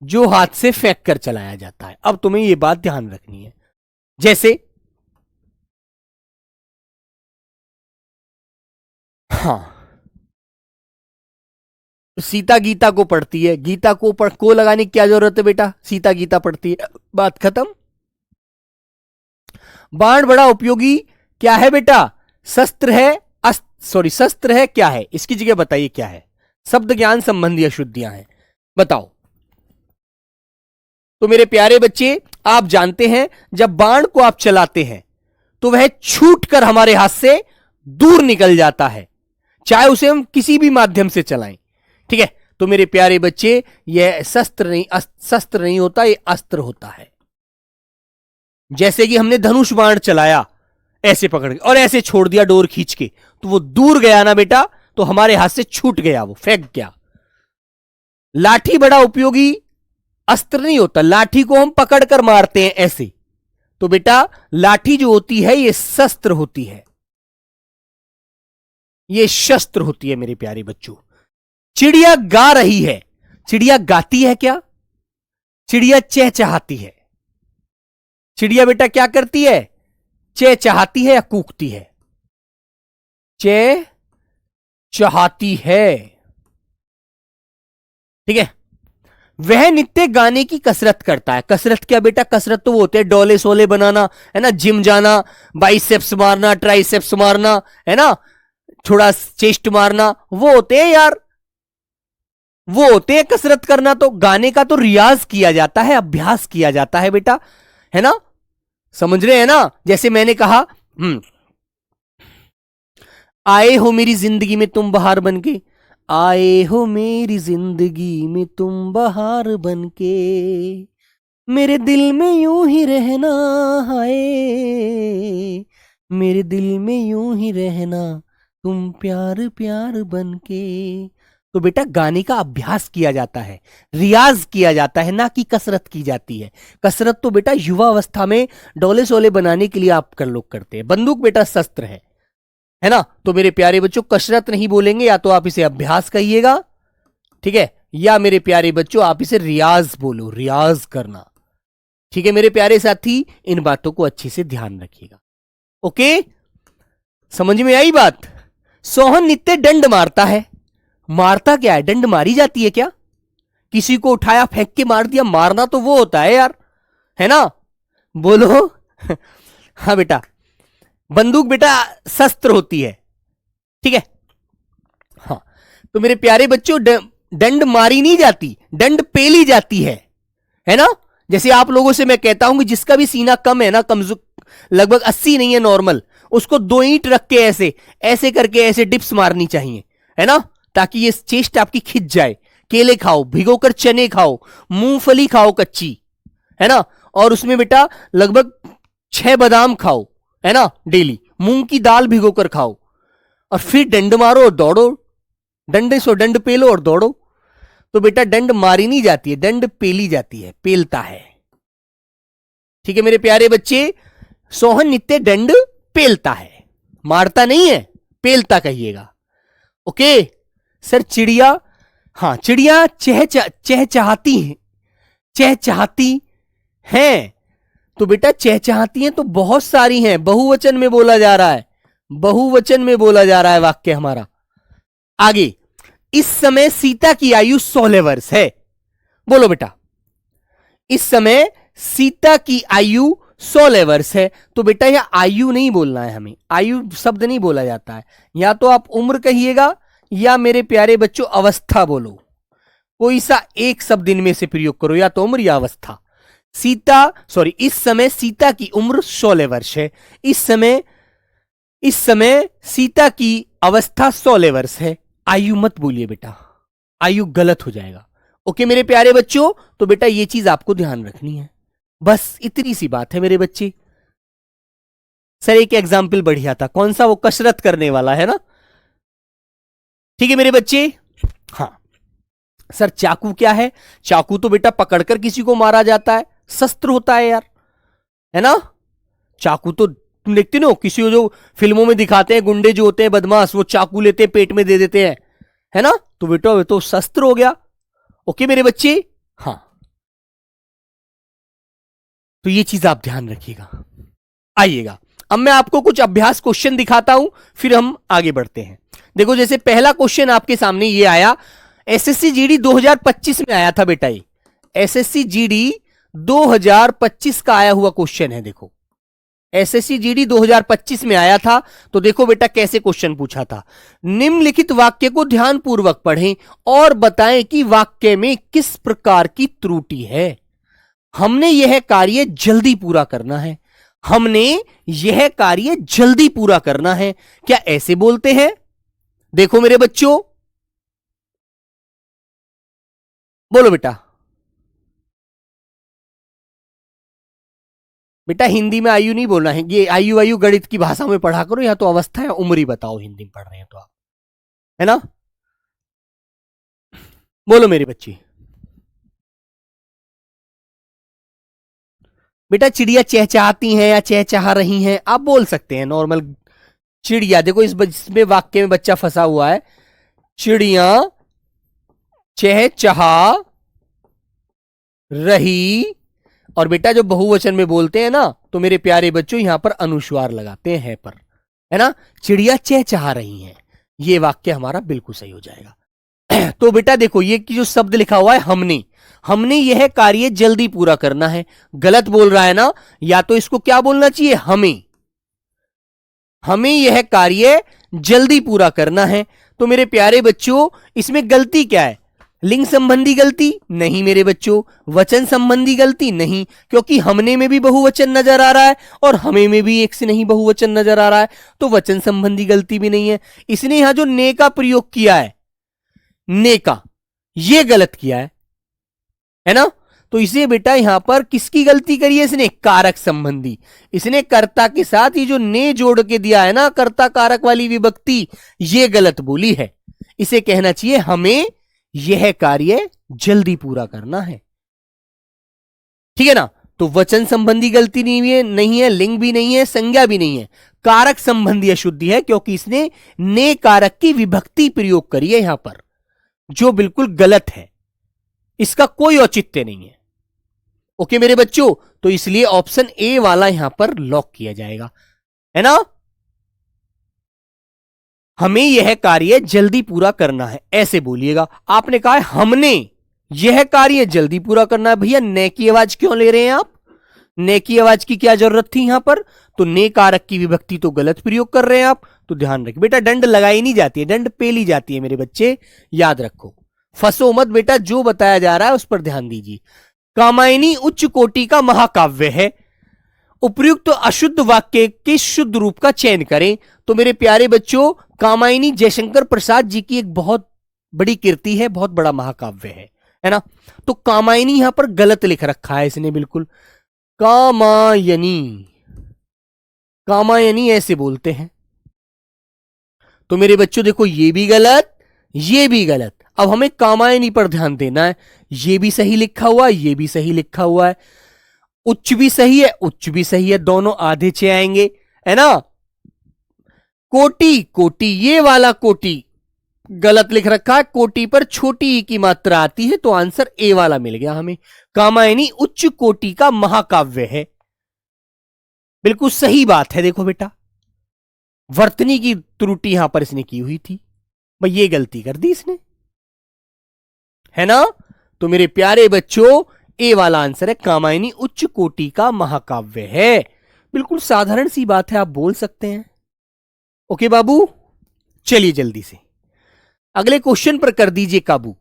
जो हाथ से फेंक कर चलाया जाता है। अब तुम्हें यह बात ध्यान रखनी है, जैसे हां, सीता गीता को पढ़ती है, गीता को लगाने की क्या जरूरत है बेटा? सीता गीता पढ़ती है, बात खत्म। बाण बड़ा उपयोगी क्या है बेटा? शस्त्र है, शस्त्र है, क्या है? इसकी जगह बताइए क्या है? शब्द ज्ञान संबंधी अशुद्धियां हैं, बताओ। तो मेरे प्यारे बच्चे, आप जानते हैं जब बाण को आप चलाते हैं तो वह छूट कर हमारे हाथ से दूर निकल जाता है, चाहे उसे हम किसी भी माध्यम से चलाएं। ठीक है, तो मेरे प्यारे बच्चे, यह शस्त्र नहीं होता, यह अस्त्र होता है। जैसे कि हमने धनुष बाण चलाया, ऐसे पकड़ के और ऐसे छोड़ दिया डोर खींच के, तो वो दूर गया ना बेटा, तो हमारे हाथ से छूट गया, वो फेंक गया। लाठी बड़ा उपयोगी अस्त्र नहीं होता, लाठी को हम पकड़कर मारते हैं ऐसे, तो बेटा लाठी जो होती है ये शस्त्र होती है, ये शस्त्र होती है मेरे प्यारे बच्चों। चिड़िया गा रही है, चिड़िया गाती है क्या? चिड़िया चहचहाती है। चिड़िया बेटा क्या करती है? चहचहाती है या कूकती है? चहचहाती है। ठीक है, वह नित्य गाने की कसरत करता है। कसरत क्या बेटा? कसरत तो वो होते हैं डोले सोले बनाना, है ना, जिम जाना, बाइसेप्स मारना, ट्राइसेप्स मारना, है ना, थोड़ा चेस्ट मारना, वो होते हैं यार, वो होते हैं कसरत करना। तो गाने का तो रियाज किया जाता है, अभ्यास किया जाता है बेटा, है ना, समझ रहे हैं ना? जैसे मैंने कहा, आए हो मेरी जिंदगी में तुम बहार बनके, आए हो मेरी जिंदगी में तुम बहार बनके, मेरे दिल में यूं ही रहना, हाय मेरे दिल में यूं ही रहना, तुम प्यार प्यार बनके। तो बेटा गाने का अभ्यास किया जाता है, रियाज किया जाता है, ना कि कसरत की जाती है। कसरत तो बेटा युवा अवस्था में डोले सोले बनाने के लिए आप लोग करते हैं। बंदूक बेटा शस्त्र है ना? तो मेरे प्यारे बच्चों, कसरत नहीं बोलेंगे, या तो आप इसे अभ्यास कहिएगा, ठीक है, या मेरे प्यारे बच्चों आप इसे रियाज बोलो, रियाज करना। ठीक है मेरे प्यारे साथी, इन बातों को अच्छे से ध्यान रखिएगा। ओके, समझ में आई बात? सोहन नित्य दंड मारता है। मारता क्या है? दंड मारी जाती है क्या? किसी को उठाया फेंक के मार दिया, मारना तो वो होता है यार, है ना, बोलो। हाँ बेटा, बंदूक बेटा शस्त्र होती है, ठीक है। हाँ, तो मेरे प्यारे बच्चों, दंड मारी नहीं जाती, दंड पेली जाती है ना? जैसे आप लोगों से मैं कहता हूं कि जिसका भी सीना कम है ना, लगभग 80 नहीं है नॉर्मल, उसको 2 ईंट रख के ऐसे ऐसे करके ऐसे डिप्स मारनी चाहिए, है ना, ताकि ये चेस्ट आपकी खिंच जाए। केले खाओ, भिगोकर चने खाओ, मूंगफली खाओ कच्ची, है ना, और उसमें बेटा लगभग 6 बादाम खाओ, है ना, डेली। मूंग की दाल भिगोकर खाओ, और फिर डंड मारो और दौड़ो, डंडे सो दंड पेलो और दौड़ो। तो बेटा दंड मारी नहीं जाती है, दंड पेली जाती है, पेलता है। ठीक है मेरे प्यारे बच्चे, सोहन नित्य दंड पेलता है, मारता नहीं है, पेलता कहिएगा। Okay sir. चिड़िया, हाँ चिड़िया चहचहाती है, चहचहाती हैं। तो बेटा चहचहाती हैं तो बहुत सारी हैं, बहुवचन में बोला जा रहा है, बहुवचन में बोला जा रहा है वाक्य हमारा। आगे, इस समय सीता की आयु 16 वर्ष है। बोलो बेटा, इस समय सीता की आयु 16 वर्ष है। तो बेटा यह आयु नहीं बोलना है, हमें आयु शब्द नहीं बोला जाता है। या तो आप उम्र कहिएगा या मेरे प्यारे बच्चों अवस्था बोलो, कोई सा एक शब्द इनमें से प्रयोग करो, या तो उम्र या अवस्था। इस समय सीता की उम्र 16 वर्ष है। इस समय सीता की अवस्था 16 वर्ष है। आयु मत बोलिए बेटा, आयु गलत हो जाएगा। ओके मेरे प्यारे बच्चों, तो बेटा ये चीज आपको ध्यान रखनी है, बस इतनी सी बात है मेरे बच्चे। सर एक एग्जाम्पल बढ़िया था, कौन सा? वो कसरत करने वाला है ना। ठीक है मेरे बच्चे। हाँ सर चाकू क्या है? चाकू तो बेटा पकड़कर किसी को मारा जाता है, शस्त्र होता है यार, है ना। चाकू तो तुम देखते हो किसी को जो फिल्मों में दिखाते हैं, गुंडे जो होते हैं बदमाश, वो चाकू लेते हैं पेट में दे देते हैं, है ना। तो बेटा वो तो शस्त्र हो गया। ओके मेरे बच्चे। हाँ तो ये चीज आप ध्यान रखिएगा। आइएगा अब मैं आपको कुछ अभ्यास क्वेश्चन दिखाता हूं, फिर हम आगे बढ़ते हैं। देखो जैसे पहला क्वेश्चन आपके सामने ये आया, एसएससी जीडी 2025 में आया था बेटा। ये एसएससी जीडी 2025 का आया हुआ क्वेश्चन है। देखो एसएससी जीडी 2025 में आया था। तो देखो बेटा कैसे क्वेश्चन पूछा था। निम्नलिखित वाक्य को ध्यानपूर्वक पढ़ें और बताएं कि वाक्य में किस प्रकार की त्रुटि है। हमने यह कार्य जल्दी पूरा करना है। हमने यह कार्य जल्दी पूरा करना है, क्या ऐसे बोलते हैं? देखो मेरे बच्चों, बोलो बेटा। बेटा हिंदी में आयु नहीं बोलना है, ये आयु गणित की भाषा में पढ़ा करो, या तो अवस्था या उम्र ही बताओ, हिंदी में पढ़ रहे हैं तो आप, है ना। बोलो मेरे बच्चे। बेटा चिड़िया चहचहाती हैं या चहचहा रही हैं, आप बोल सकते हैं नॉर्मल चिड़िया। देखो इसमें वाक्य में बच्चा फंसा हुआ है, चिड़िया चहचहा रही। और बेटा जो बहुवचन में बोलते हैं ना, तो मेरे प्यारे बच्चों यहां पर अनुस्वार लगाते हैं पर, है ना। चिड़िया चहचहा रही हैं, ये वाक्य हमारा बिल्कुल सही हो जाएगा। तो बेटा देखो ये जो शब्द लिखा हुआ है हमने यह कार्य जल्दी पूरा करना है, गलत बोल रहा है ना। या तो इसको क्या बोलना चाहिए, हमें यह कार्य जल्दी पूरा करना है। तो मेरे प्यारे बच्चों इसमें गलती क्या है? लिंग संबंधी गलती नहीं मेरे बच्चों, वचन संबंधी गलती नहीं, क्योंकि हमने में भी बहुवचन नजर आ रहा है और हमें में भी एक से नहीं बहुवचन नजर आ रहा है, तो वचन संबंधी गलती भी नहीं है। इसने यहां जो ने का प्रयोग किया है, ने का, ये गलत किया है ना। तो इसे बेटा यहां पर किसकी गलती करी है इसने? कारक संबंधी। इसने कर्ता के साथ ये जो ने जोड़ के दिया है ना, कर्ता कारक वाली विभक्ति, ये गलत बोली है। इसे कहना चाहिए हमें यह कार्य जल्दी पूरा करना है, ठीक है ना। तो वचन संबंधी गलती नहीं है, लिंग भी नहीं है, संज्ञा भी नहीं है, कारक संबंधी अशुद्धि है, क्योंकि इसने ने कारक की विभक्ति प्रयोग करी है यहां पर, जो बिल्कुल गलत है, इसका कोई औचित्य नहीं है। ओके मेरे बच्चों, तो इसलिए ऑप्शन ए वाला यहां पर लॉक किया जाएगा, है ना। हमें यह कार्य जल्दी पूरा करना है, ऐसे बोलिएगा। आपने कहा है हमने यह कार्य जल्दी पूरा करना है, भैया ने की आवाज क्यों ले रहे हैं आप? ने की आवाज की क्या जरूरत थी यहां पर? तो ने कारक की विभक्ति तो गलत प्रयोग कर रहे हैं आप, तो ध्यान रखिए बेटा, दंड लगाई नहीं जाती है, दंड पेली जाती है मेरे बच्चे, याद रखो, फंसो मत बेटा, जो बताया जा रहा है उस पर ध्यान दीजिए। कामायनी उच्च कोटि का महाकाव्य है, उपयुक्त अशुद्ध वाक्य के शुद्ध रूप का चयन करें। तो मेरे प्यारे बच्चों, कामायनी जयशंकर प्रसाद जी की एक बहुत बड़ी कृति है, बहुत बड़ा महाकाव्य है ना। तो कामायनी यहां पर गलत लिख रखा है इसने, बिल्कुल कामायनी, कामायनी ऐसे बोलते हैं। तो मेरे बच्चों देखो ये भी गलत, ये भी गलत। अब हमें कामायनी पर ध्यान देना है, ये भी सही लिखा हुआ है, ये भी सही लिखा हुआ है, उच्च भी सही है, उच्च भी सही है, दोनों आधे छे आएंगे, है ना। कोटि, कोटि, ये वाला कोटि गलत लिख रखा है, कोटि पर छोटी ई की मात्रा आती है, तो आंसर ए वाला मिल गया हमें। कामायनी उच्च कोटि का महाकाव्य है, बिल्कुल सही बात है। देखो बेटा, वर्तनी की त्रुटि यहां पर इसने की हुई थी, भाई ये गलती कर दी इसने, है ना। तो मेरे प्यारे बच्चों ए वाला आंसर है, कामायनी उच्च कोटि का महाकाव्य है। बिल्कुल साधारण सी बात है, आप बोल सकते हैं। ओके बाबू, चलिए जल्दी से अगले क्वेश्चन पर कर दीजिए काबू।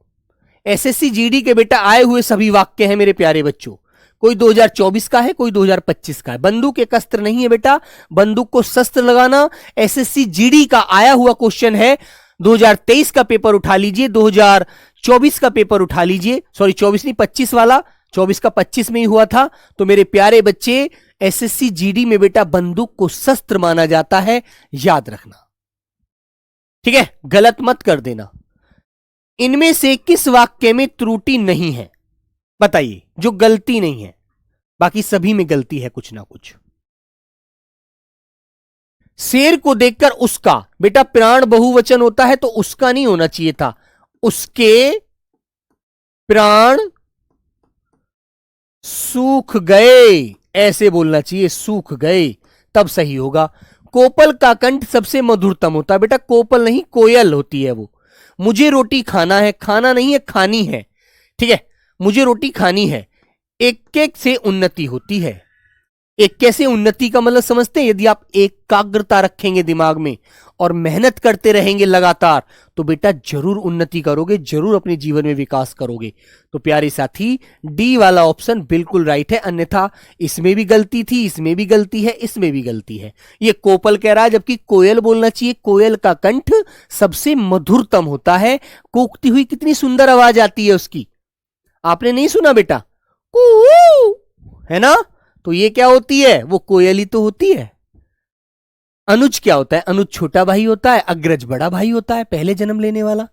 एसएससी जीडी के बेटा आए हुए सभी वाक्य हैं मेरे प्यारे बच्चों। कोई 2024 का है, कोई 2025 का है। बंदूक एक अस्त्र नहीं है बेटा, बंदूक को शस्त्र लगाना एसएससी जीडी का आया हुआ क्वेश्चन है। 2023 का पेपर उठा लीजिए, 2024 का पेपर उठा लीजिए, सॉरी 24 नहीं 25 वाला, 24 का 25 में ही हुआ था। तो मेरे प्यारे बच्चे एसएससी जीडी में बेटा बंदूक को शस्त्र माना जाता है, याद रखना, ठीक है, गलत मत कर देना। इनमें से किस वाक्य में त्रुटि नहीं है बताइए, जो गलती नहीं है, बाकी सभी में गलती है कुछ ना कुछ। शेर को देखकर उसका, बेटा प्राण बहुवचन होता है तो उसका नहीं होना चाहिए था, उसके प्राण सूख गए ऐसे बोलना चाहिए, सूख गए तब सही होगा। कोपल का कंठ सबसे मधुरतम होता है, बेटा कोपल नहीं कोयल होती है वो। मुझे रोटी खाना है, खाना नहीं है खानी है, ठीक है, मुझे रोटी खानी है। एक एक से उन्नति होती है। एक कैसे उन्नति का मतलब समझते हैं? यदि आप एकाग्रता रखेंगे दिमाग में और मेहनत करते रहेंगे लगातार तो बेटा जरूर उन्नति करोगे, जरूर अपने जीवन में विकास करोगे। तो प्यारे साथी डी वाला ऑप्शन बिल्कुल राइट है, अन्यथा इसमें भी गलती थी, इसमें भी गलती है, इसमें भी गलती है। ये कोपल कह रहा है जबकि कोयल बोलना चाहिए। कोयल का कंठ सबसे मधुरतम होता है, कूकती हुई कितनी सुंदर आवाज आती है उसकी, आपने नहीं सुना बेटा, कू है ना? तो ये क्या होती है? वो कोयल ही तो होती है। अनुज क्या होता है? अनुज छोटा भाई होता है, अग्रज बड़ा भाई होता है, पहले जन्म लेने वाला।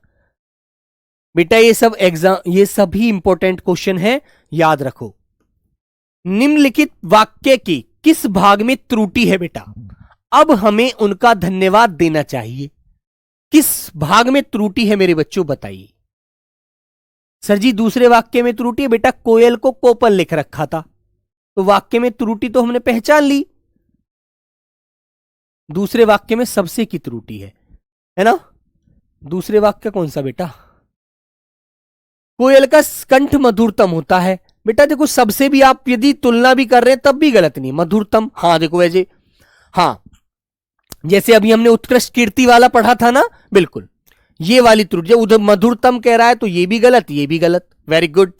बेटा ये सब एग्जाम, ये सभी इंपॉर्टेंट क्वेश्चन है, याद रखो। निम्नलिखित वाक्य की किस भाग में त्रुटि है बेटा? अब हमें उनका धन्यवाद देना चाहिए। किस भाग में त्रुटि है मेरे बच्चों बताइए। सर जी दूसरे वाक्य में त्रुटि है बेटा, कोयल को कोपल लिख रखा था, तो वाक्य में त्रुटि तो हमने पहचान ली। दूसरे वाक्य में सबसे की त्रुटि है ना? दूसरे वाक्य कौन सा बेटा? कोयल का कंठ मधुरतम होता है। बेटा देखो सबसे भी आप यदि तुलना भी कर रहे हैं तब भी गलत नहीं, मधुरतम, हाँ देखो वैसे, हाँ जैसे अभी हमने उत्कृष्ट कीर्ति वाला पढ़ा था ना, बिल्कुल ये वाली त्रुटि। उधर मधुरतम कह रहा है तो ये भी गलत, ये भी गलत। वेरी गुड,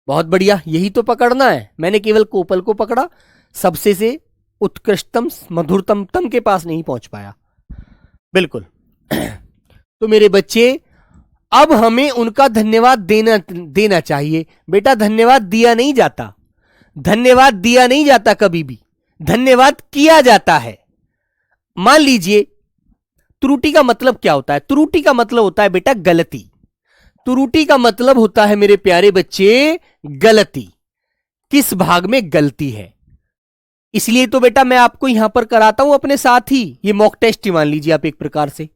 बहुत बढ़िया, यही तो पकड़ना है। मैंने केवल कोपल को पकड़ा, सबसे से उत्कृष्टतम मधुरतम के पास नहीं पहुंच पाया, बिल्कुल। तो मेरे बच्चे अब हमें उनका धन्यवाद देना चाहिए। बेटा धन्यवाद दिया नहीं जाता, धन्यवाद दिया नहीं जाता कभी भी, धन्यवाद किया जाता है। मान लीजिए त्रुटि का मतलब क्या होता है? त्रुटि का मतलब होता है बेटा गलती। त्रुटि का मतलब होता है मेरे प्यारे बच्चे गलती, किस भाग में गलती है। इसलिए तो बेटा मैं आपको यहां पर कराता हूं अपने साथ ही, ये मॉक टेस्ट ही मान लीजिए आप एक प्रकार से।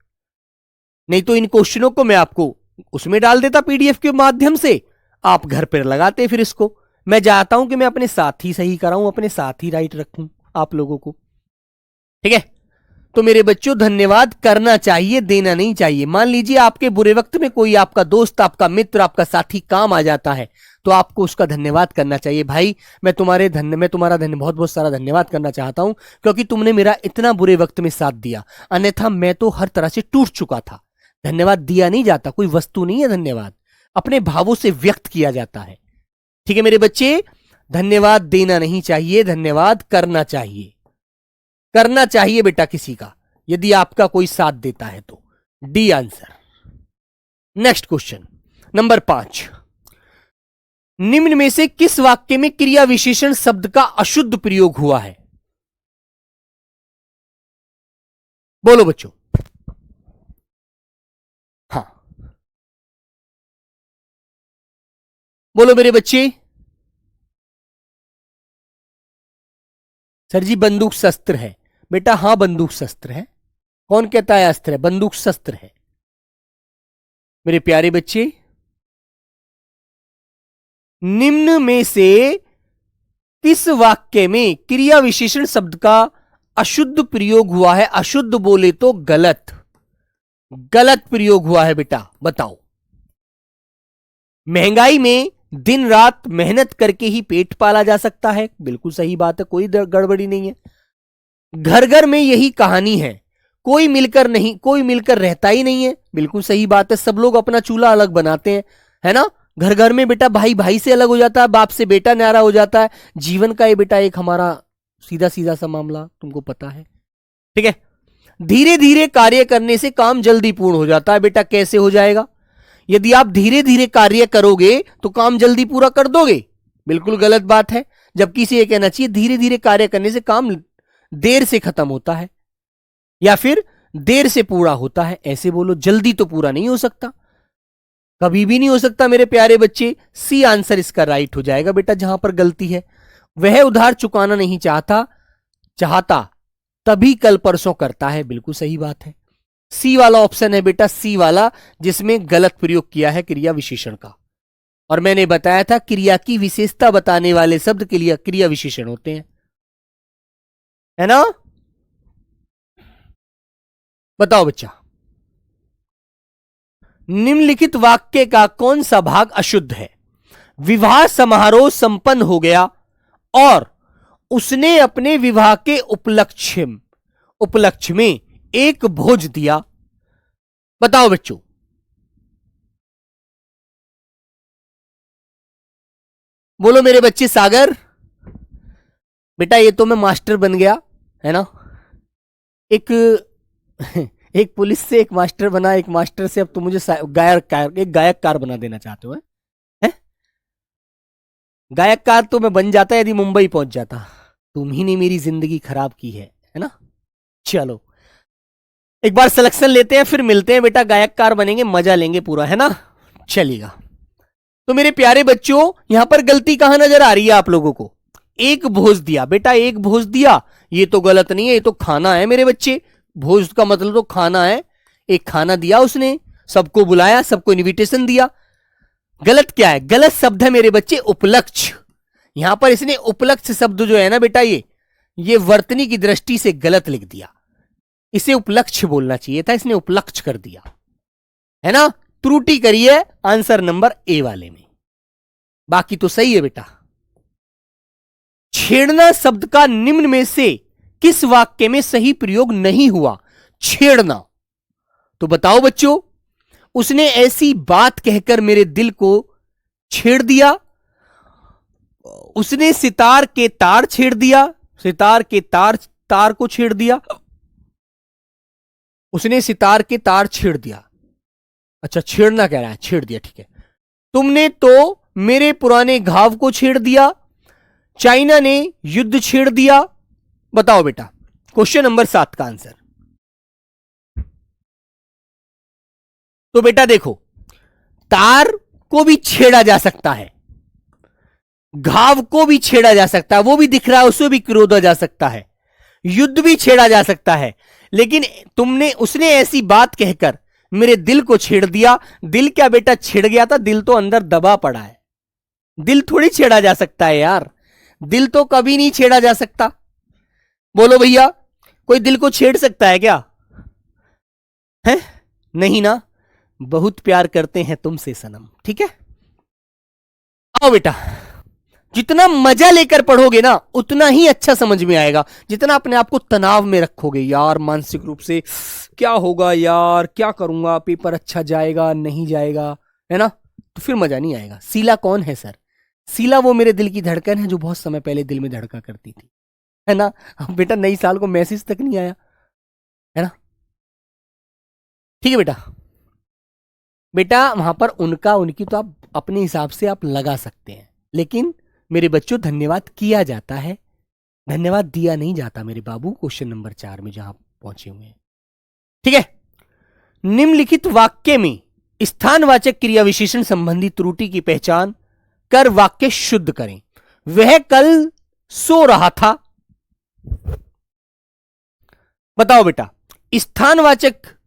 नहीं तो इन क्वेश्चनों को मैं आपको उसमें डाल देता पीडीएफ के माध्यम से, आप घर पर लगाते फिर इसको। मैं चाहता हूं कि मैं अपने साथ ही सही कराऊं, अपने साथ ही राइट रखूं आप लोगों को, ठीक है। तो मेरे बच्चों धन्यवाद करना चाहिए, देना नहीं चाहिए। मान लीजिए आपके बुरे वक्त में कोई आपका दोस्त, आपका मित्र, आपका साथी काम आ जाता है तो आपको उसका धन्यवाद करना चाहिए। भाई मैं तुम्हारा बहुत बहुत सारा धन्यवाद करना चाहता हूं क्योंकि तुमने मेरा इतना बुरे वक्त में साथ दिया, अन्यथा मैं तो हर तरह से टूट चुका था। धन्यवाद दिया नहीं जाता, कोई वस्तु नहीं है धन्यवाद, अपने भावों से व्यक्त किया जाता है, ठीक है मेरे बच्चे। धन्यवाद देना नहीं चाहिए, धन्यवाद करना चाहिए। करना चाहिए बेटा किसी का, यदि आपका कोई साथ देता है तो। D answer. Next question number 5, निम्न में से किस वाक्य में क्रिया विशेषण शब्द का अशुद्ध प्रयोग हुआ है? बोलो बच्चों। हाँ बोलो मेरे बच्चे। सर जी बंदूक शस्त्र है। बेटा हाँ बंदूक शस्त्र है, कौन कहता है अस्त्र है? बंदूक शस्त्र है मेरे प्यारे बच्चे। निम्न में से किस वाक्य में क्रिया विशेषण शब्द का अशुद्ध प्रयोग हुआ है? अशुद्ध बोले तो गलत, गलत प्रयोग हुआ है बेटा, बताओ। महंगाई में दिन रात मेहनत करके ही पेट पाला जा सकता है। बिल्कुल सही बात है, कोई गड़बड़ी नहीं है। घर घर में यही कहानी है, कोई मिलकर रहता ही नहीं है। बिल्कुल सही बात है, सब लोग अपना चूल्हा अलग बनाते हैं, है ना। घर घर में बेटा भाई भाई से अलग हो जाता है, बाप से बेटा न्यारा हो जाता है। जीवन का ये बेटा एक हमारा सीधा सीधा सा मामला तुमको पता है, ठीक है। धीरे धीरे कार्य करने से काम जल्दी पूर्ण हो जाता है। बेटा कैसे हो जाएगा? यदि आप धीरे धीरे कार्य करोगे तो काम जल्दी पूरा कर दोगे। बिल्कुल गलत बात है, जबकि इसे यह कहना चाहिए धीरे धीरे कार्य करने से काम देर से खत्म होता है या फिर देर से पूरा होता है। ऐसे बोलो, जल्दी तो पूरा नहीं हो सकता, कभी भी नहीं हो सकता मेरे प्यारे बच्चे। सी आंसर इसका राइट हो जाएगा बेटा। जहां पर गलती है, वह उधार चुकाना नहीं चाहता तभी कल परसों करता है। बिल्कुल सही बात है, सी वाला ऑप्शन है बेटा, सी वाला, जिसमें गलत प्रयोग किया है क्रिया विशेषण का। और मैंने बताया था क्रिया की विशेषता बताने वाले शब्द के लिए क्रिया विशेषण होते हैं, है ना। बताओ बच्चा, निम्नलिखित वाक्य का कौन सा भाग अशुद्ध है? विवाह समारोह संपन्न हो गया और उसने अपने विवाह के उपलक्ष्य में एक भोज दिया। बताओ बच्चों, बोलो मेरे बच्चे। सागर बेटा, ये तो मैं मास्टर बन गया, है ना। एक पुलिस से एक मास्टर बना, एक मास्टर से अब तो मुझे गायककार बना देना चाहते हो, है? गायककार तो मैं बन जाता यदि मुंबई पहुंच जाता। तुम ही ने मेरी जिंदगी खराब की है ना। चलो एक बार सिलेक्शन लेते हैं, फिर मिलते हैं बेटा। गायककार बनेंगे, मजा लेंगे पूरा, है ना। चलिएगा। तो मेरे प्यारे बच्चों, यहां पर गलती कहां नजर आ रही है आप लोगों को? एक भोज दिया बेटा, एक भोज दिया, ये तो गलत नहीं है, ये तो खाना है मेरे बच्चे। भोज का मतलब तो खाना है। एक खाना दिया उसने, सबको बुलाया, सबको इनविटेशन दिया। गलत क्या है? गलत शब्द है मेरे बच्चे उपलक्ष्य। यहां पर इसने उपलक्ष्य शब्द जो है ना बेटा, ये वर्तनी की दृष्टि से गलत लिख दिया। इसे उपलक्ष्य बोलना चाहिए था, इसने उपलक्ष्य कर दिया, है ना। त्रुटि करिए आंसर नंबर ए वाले में, बाकी तो सही है बेटा। छेड़ना शब्द का निम्न में से किस वाक्य में सही प्रयोग नहीं हुआ? छेड़ना, तो बताओ बच्चों। उसने ऐसी बात कहकर मेरे दिल को छेड़ दिया। उसने सितार के तार छेड़ दिया, सितार के तार को छेड़ दिया। उसने सितार के तार छेड़ दिया। अच्छा, छेड़ना कह रहा है, छेड़ दिया, ठीक है। तुमने तो मेरे पुराने घाव को छेड़ दिया। चाइना ने युद्ध छेड़ दिया। बताओ बेटा, क्वेश्चन नंबर 7 का आंसर। तो बेटा देखो, तार को भी छेड़ा जा सकता है, घाव को भी छेड़ा जा सकता है, वो भी दिख रहा है, उसे भी क्रोधा जा सकता है, युद्ध भी छेड़ा जा सकता है। लेकिन उसने ऐसी बात कहकर मेरे दिल को छेड़ दिया। दिल क्या बेटा छिड़ गया था? दिल तो अंदर दबा पड़ा है, दिल थोड़ी छेड़ा जा सकता है यार, दिल तो कभी नहीं छेड़ा जा सकता। बोलो भैया, कोई दिल को छेड़ सकता है क्या? है नहीं ना। बहुत प्यार करते हैं तुमसे सनम, ठीक है। आओ बेटा, जितना मजा लेकर पढ़ोगे ना उतना ही अच्छा समझ में आएगा। जितना अपने आप को तनाव में रखोगे, यार मानसिक रूप से क्या होगा यार, क्या करूंगा, पेपर अच्छा जाएगा नहीं जाएगा, है ना, तो फिर मजा नहीं आएगा। शीला कौन है सर? शीला वो मेरे दिल की धड़कन है जो बहुत समय पहले दिल में धड़का करती थी, है ना। बेटा नई साल को मैसेज तक नहीं आया, है ना। ठीक है बेटा। बेटा वहां पर उनका उनकी तो आप अपने हिसाब से आप लगा सकते हैं, लेकिन मेरे बच्चों धन्यवाद किया जाता है, धन्यवाद दिया नहीं जाता मेरे बाबू। क्वेश्चन नंबर 4 में जहां पहुंचे हुए हैं, ठीक है। निम्नलिखित वाक्य में स्थानवाचक क्रिया विशेषण संबंधी त्रुटि की पहचान कर वाक्य शुद्ध करें। वह कल सो रहा था। बताओ बेटा, स्थानवाचक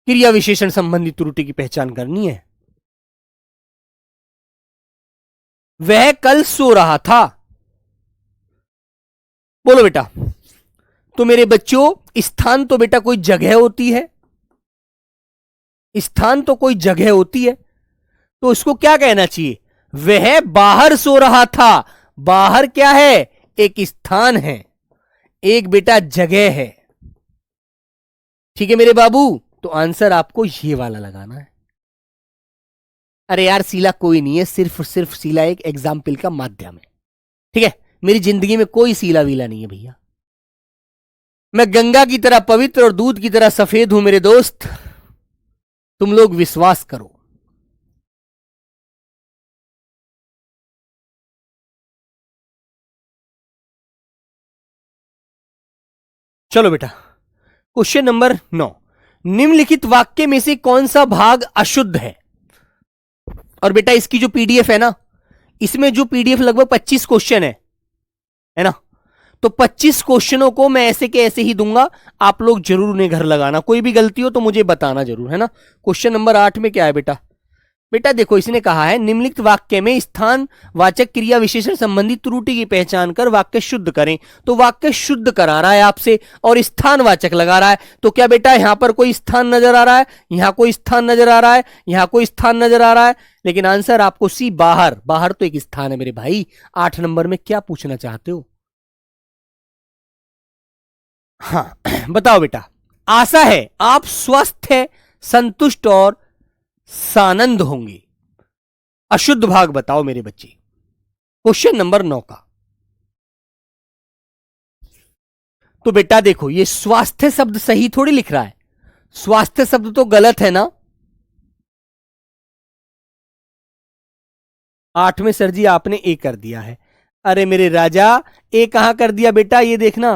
क्रिया विशेषण संबंधी त्रुटि की पहचान करनी है। वह कल सो रहा था, बोलो बेटा। तो मेरे बच्चों, स्थान तो बेटा कोई जगह होती है, स्थान तो कोई जगह होती है, तो इसको क्या कहना चाहिए? वह बाहर सो रहा था। बाहर क्या है? एक स्थान है, एक बेटा जगह है। ठीक है मेरे बाबू, तो आंसर आपको ये वाला लगाना है। अरे यार सीला कोई नहीं है, सिर्फ और सिर्फ सीला एक एग्जाम्पल का माध्यम है। ठीक है, मेरी जिंदगी में कोई सीला वीला नहीं है भैया। मैं गंगा की तरह पवित्र और दूध की तरह सफेद हूं मेरे दोस्त, तुम लोग विश्वास करो। चलो बेटा, क्वेश्चन नंबर 9। निम्नलिखित वाक्य में से कौन सा भाग अशुद्ध है? और बेटा इसकी जो पीडीएफ है ना, इसमें जो पीडीएफ लगभग 25 क्वेश्चन है ना, तो 25 क्वेश्चनों को मैं ऐसे के ऐसे ही दूंगा, आप लोग जरूर उन्हें घर लगाना। कोई भी गलती हो तो मुझे बताना जरूर, है ना। क्वेश्चन नंबर 8 में क्या है बेटा? बेटा देखो, इसने कहा है निम्नलिखित वाक्य में स्थान वाचक क्रिया विशेषण संबंधी त्रुटि की पहचान कर वाक्य शुद्ध करें। तो वाक्य शुद्ध करा रहा है आपसे और स्थान वाचक लगा रहा है। तो क्या बेटा यहां पर कोई स्थान नजर आ रहा है? यहां कोई स्थान नजर आ रहा है? यहां कोई स्थान नजर आ रहा है? लेकिन आंसर आपको सी, बाहर। बाहर तो एक स्थान है मेरे भाई। 8 नंबर में क्या पूछना चाहते हो? हाँ बताओ बेटा। आशा है आप स्वस्थ है, संतुष्ट और सानंद होंगे। अशुद्ध भाग बताओ मेरे बच्चे, क्वेश्चन नंबर 9 का। तो बेटा देखो, ये स्वास्थ्य शब्द सही थोड़ी लिख रहा है, स्वास्थ्य शब्द तो गलत है ना। 8 में सर जी आपने ए कर दिया है। अरे मेरे राजा, ए कहां कर दिया बेटा? ये देखना,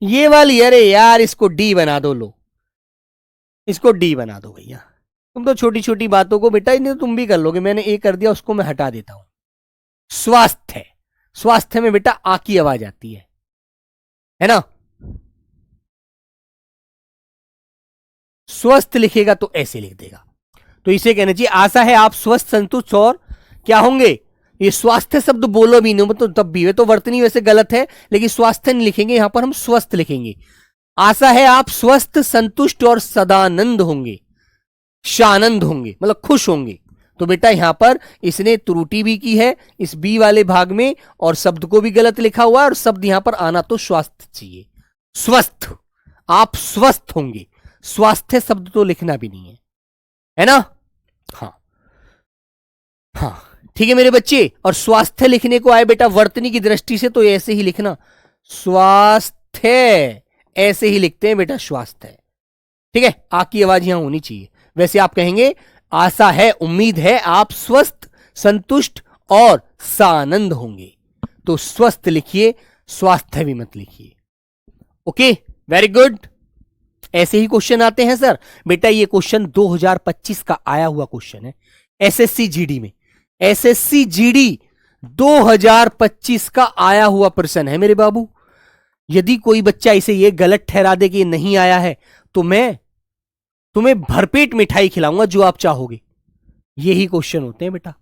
ये वाली। अरे यार इसको डी बना दो, लो इसको डी बना दो भैया। तुम तो छोटी छोटी बातों को बेटा इन्हें तुम भी कर लोगे। मैंने ए कर दिया, उसको मैं हटा देता हूं। स्वास्थ्य, स्वास्थ्य में बेटा आ की आवाज आती है ना। स्वस्थ लिखेगा तो ऐसे लिख देगा, तो इसे कहना चाहिए आशा है आप स्वस्थ, संतुष्ट और क्या होंगे। ये स्वास्थ्य शब्द बोलो भी नहीं तो तब भी, तो वर्तनी वैसे गलत है, लेकिन स्वास्थ्य नहीं लिखेंगे, यहां पर हम स्वस्थ लिखेंगे। आशा है आप स्वस्थ, संतुष्ट और सदानंद होंगे, शानंद होंगे, मतलब खुश होंगे। तो बेटा यहां पर इसने त्रुटि भी की है इस बी वाले भाग में, और शब्द को भी गलत लिखा हुआ है, और शब्द यहां पर आना तो स्वास्थ्य चाहिए। स्वस्थ, आप स्वस्थ होंगे, स्वास्थ्य शब्द तो लिखना भी नहीं है ना। हाँ हाँ ठीक है मेरे बच्चे। और स्वास्थ्य लिखने को आए बेटा वर्तनी की दृष्टि से, तो ऐसे ही लिखना, स्वास्थ्य, ऐसे ही लिखते हैं बेटा, स्वास्थ्य। ठीक है, आ की आवाज यहां होनी चाहिए। वैसे आप कहेंगे आशा है, उम्मीद है आप स्वस्थ, संतुष्ट और सानंद होंगे, तो स्वस्थ लिखिए, स्वास्थ्य भी मत लिखिए। Okay, very good. ऐसे ही क्वेश्चन आते हैं सर। बेटा ये क्वेश्चन 2025 का आया हुआ क्वेश्चन है एसएससी जीडी में। एसएससी जीडी 2025 का आया हुआ प्रश्न है मेरे बाबू। यदि कोई बच्चा इसे ये गलत ठहरा दे कि ये नहीं आया है, तो मैं तुम्हें भरपेट मिठाई खिलाऊंगा जो आप चाहोगे। यही क्वेश्चन होते हैं बेटा।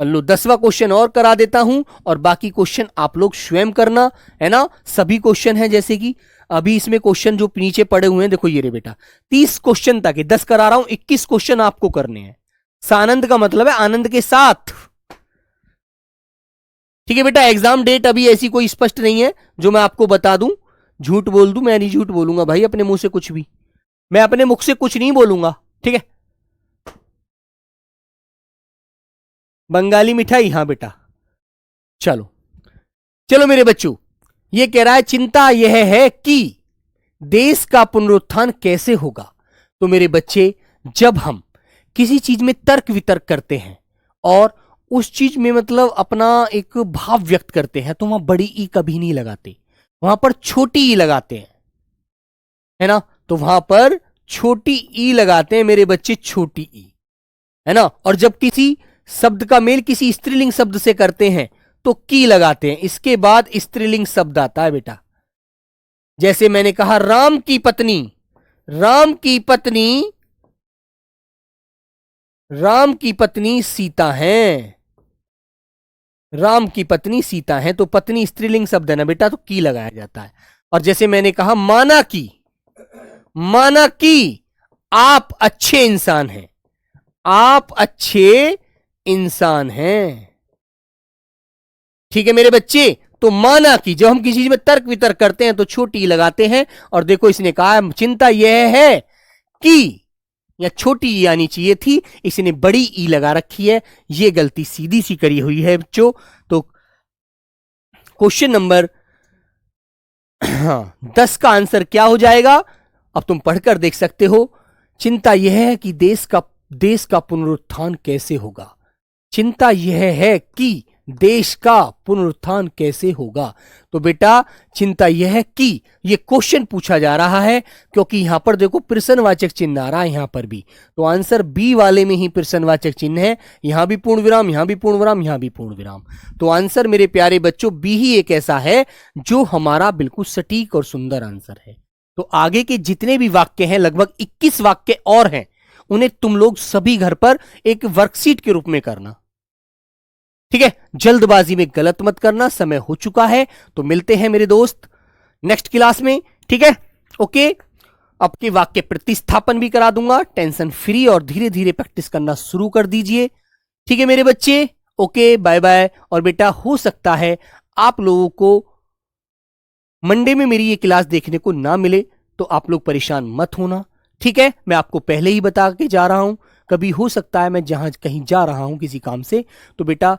लो 10वां क्वेश्चन और करा देता हूं, और बाकी क्वेश्चन आप लोग स्वयं करना, है ना। सभी क्वेश्चन हैं, जैसे कि अभी इसमें क्वेश्चन जो नीचे पड़े हुए हैं, देखो ये रे बेटा 30 क्वेश्चन तक है, 10 करा रहा हूं, 21 क्वेश्चन आपको करने हैं। सानंद का मतलब है आनंद के साथ। ठीक है बेटा, एग्जाम डेट अभी ऐसी कोई स्पष्ट नहीं है जो मैं आपको बता दूं, झूठ बोल दूं। मैं नहीं झूठ बोलूंगा भाई अपने मुंह से कुछ भी, मैं अपने मुख से कुछ नहीं बोलूंगा। ठीक है, बंगाली मिठाई, हाँ बेटा। चलो चलो मेरे बच्चों, ये कह रहा है चिंता यह है कि देश का पुनरुत्थान कैसे होगा। तो मेरे बच्चे, जब हम किसी चीज में तर्क वितर्क करते हैं और उस चीज में मतलब अपना एक भाव व्यक्त करते हैं, तो वहां बड़ी ई कभी नहीं लगाते, वहां पर छोटी ई लगाते हैं, है ना। तो वहां पर छोटी ई लगाते हैं मेरे बच्चे, छोटी ई, है ना। और जब किसी शब्द का मेल किसी स्त्रीलिंग शब्द से करते हैं तो की लगाते हैं, इसके बाद स्त्रीलिंग शब्द आता है बेटा। जैसे मैंने कहा राम की पत्नी, राम की पत्नी, राम की पत्नी सीता है, राम की पत्नी सीता है, तो पत्नी स्त्रीलिंग शब्द है ना बेटा, तो की लगाया जाता है। और जैसे मैंने कहा माना कि, आप अच्छे इंसान हैं, आप अच्छे इंसान हैं। ठीक है मेरे बच्चे, तो माना कि जब हम किसी चीज में तर्क वितर्क करते हैं तो छोटी ई लगाते हैं, और देखो इसने कहा चिंता यह है कि, या छोटी ई आनी चाहिए थी, इसने बड़ी ई लगा रखी है। यह गलती सीधी सी करी हुई है बच्चों। तो क्वेश्चन नंबर 10 का आंसर क्या हो जाएगा, अब तुम पढ़कर देख सकते हो। चिंता यह है कि देश का पुनरुत्थान कैसे होगा। चिंता यह है कि देश का पुनरुत्थान कैसे होगा। तो बेटा चिंता यह है कि, यह क्वेश्चन पूछा जा रहा है, क्योंकि यहां पर देखो प्रश्नवाचक चिन्ह आ रहा है यहां पर भी, तो आंसर बी वाले में ही प्रश्नवाचक चिन्ह है। यहां भी पूर्ण विराम, यहां भी पूर्ण विराम, यहां भी पूर्ण विराम। तो आंसर मेरे प्यारे बच्चों बी ही एक ऐसा है जो हमारा बिल्कुल सटीक और सुंदर आंसर है। तो आगे के जितने भी वाक्य हैं, लगभग 21 वाक्य और हैं, उन्हें तुम लोग सभी घर पर एक वर्कशीट के रूप में करना। ठीक है, जल्दबाजी में गलत मत करना, समय हो चुका है। तो मिलते हैं मेरे दोस्त नेक्स्ट क्लास में। ठीक है, ओके। आपके वाक्य प्रतिस्थापन भी करा दूंगा, टेंशन फ्री, और धीरे धीरे प्रैक्टिस करना शुरू कर दीजिए। ठीक है मेरे बच्चे, ओके, बाय बाय। और बेटा हो सकता है आप लोगों को मंडे में मेरी ये क्लास देखने को ना मिले, तो आप लोग परेशान मत होना। ठीक है, मैं आपको पहले ही बता के जा रहा हूं, कभी हो सकता है मैं जहां कहीं जा रहा हूं किसी काम से, तो बेटा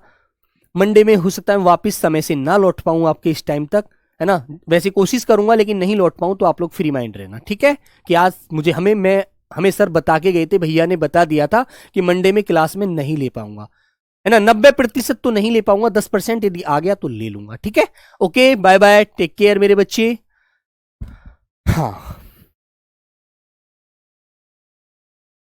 मंडे में हो सकता है वापस समय से ना लौट पाऊं आपके इस टाइम तक, है ना। वैसे कोशिश करूंगा, लेकिन नहीं लौट पाऊं तो आप लोग फ्री माइंड रहना। ठीक है, कि आज मुझे हमें सर बता के गए थे, भैया ने बता दिया था कि मंडे में क्लास में नहीं ले पाऊंगा, है ना। 90% तो नहीं ले पाऊंगा, 10% यदि आ गया तो ले लूंगा। ठीक है, okay, bye bye, take care मेरे बच्चे। हाँ।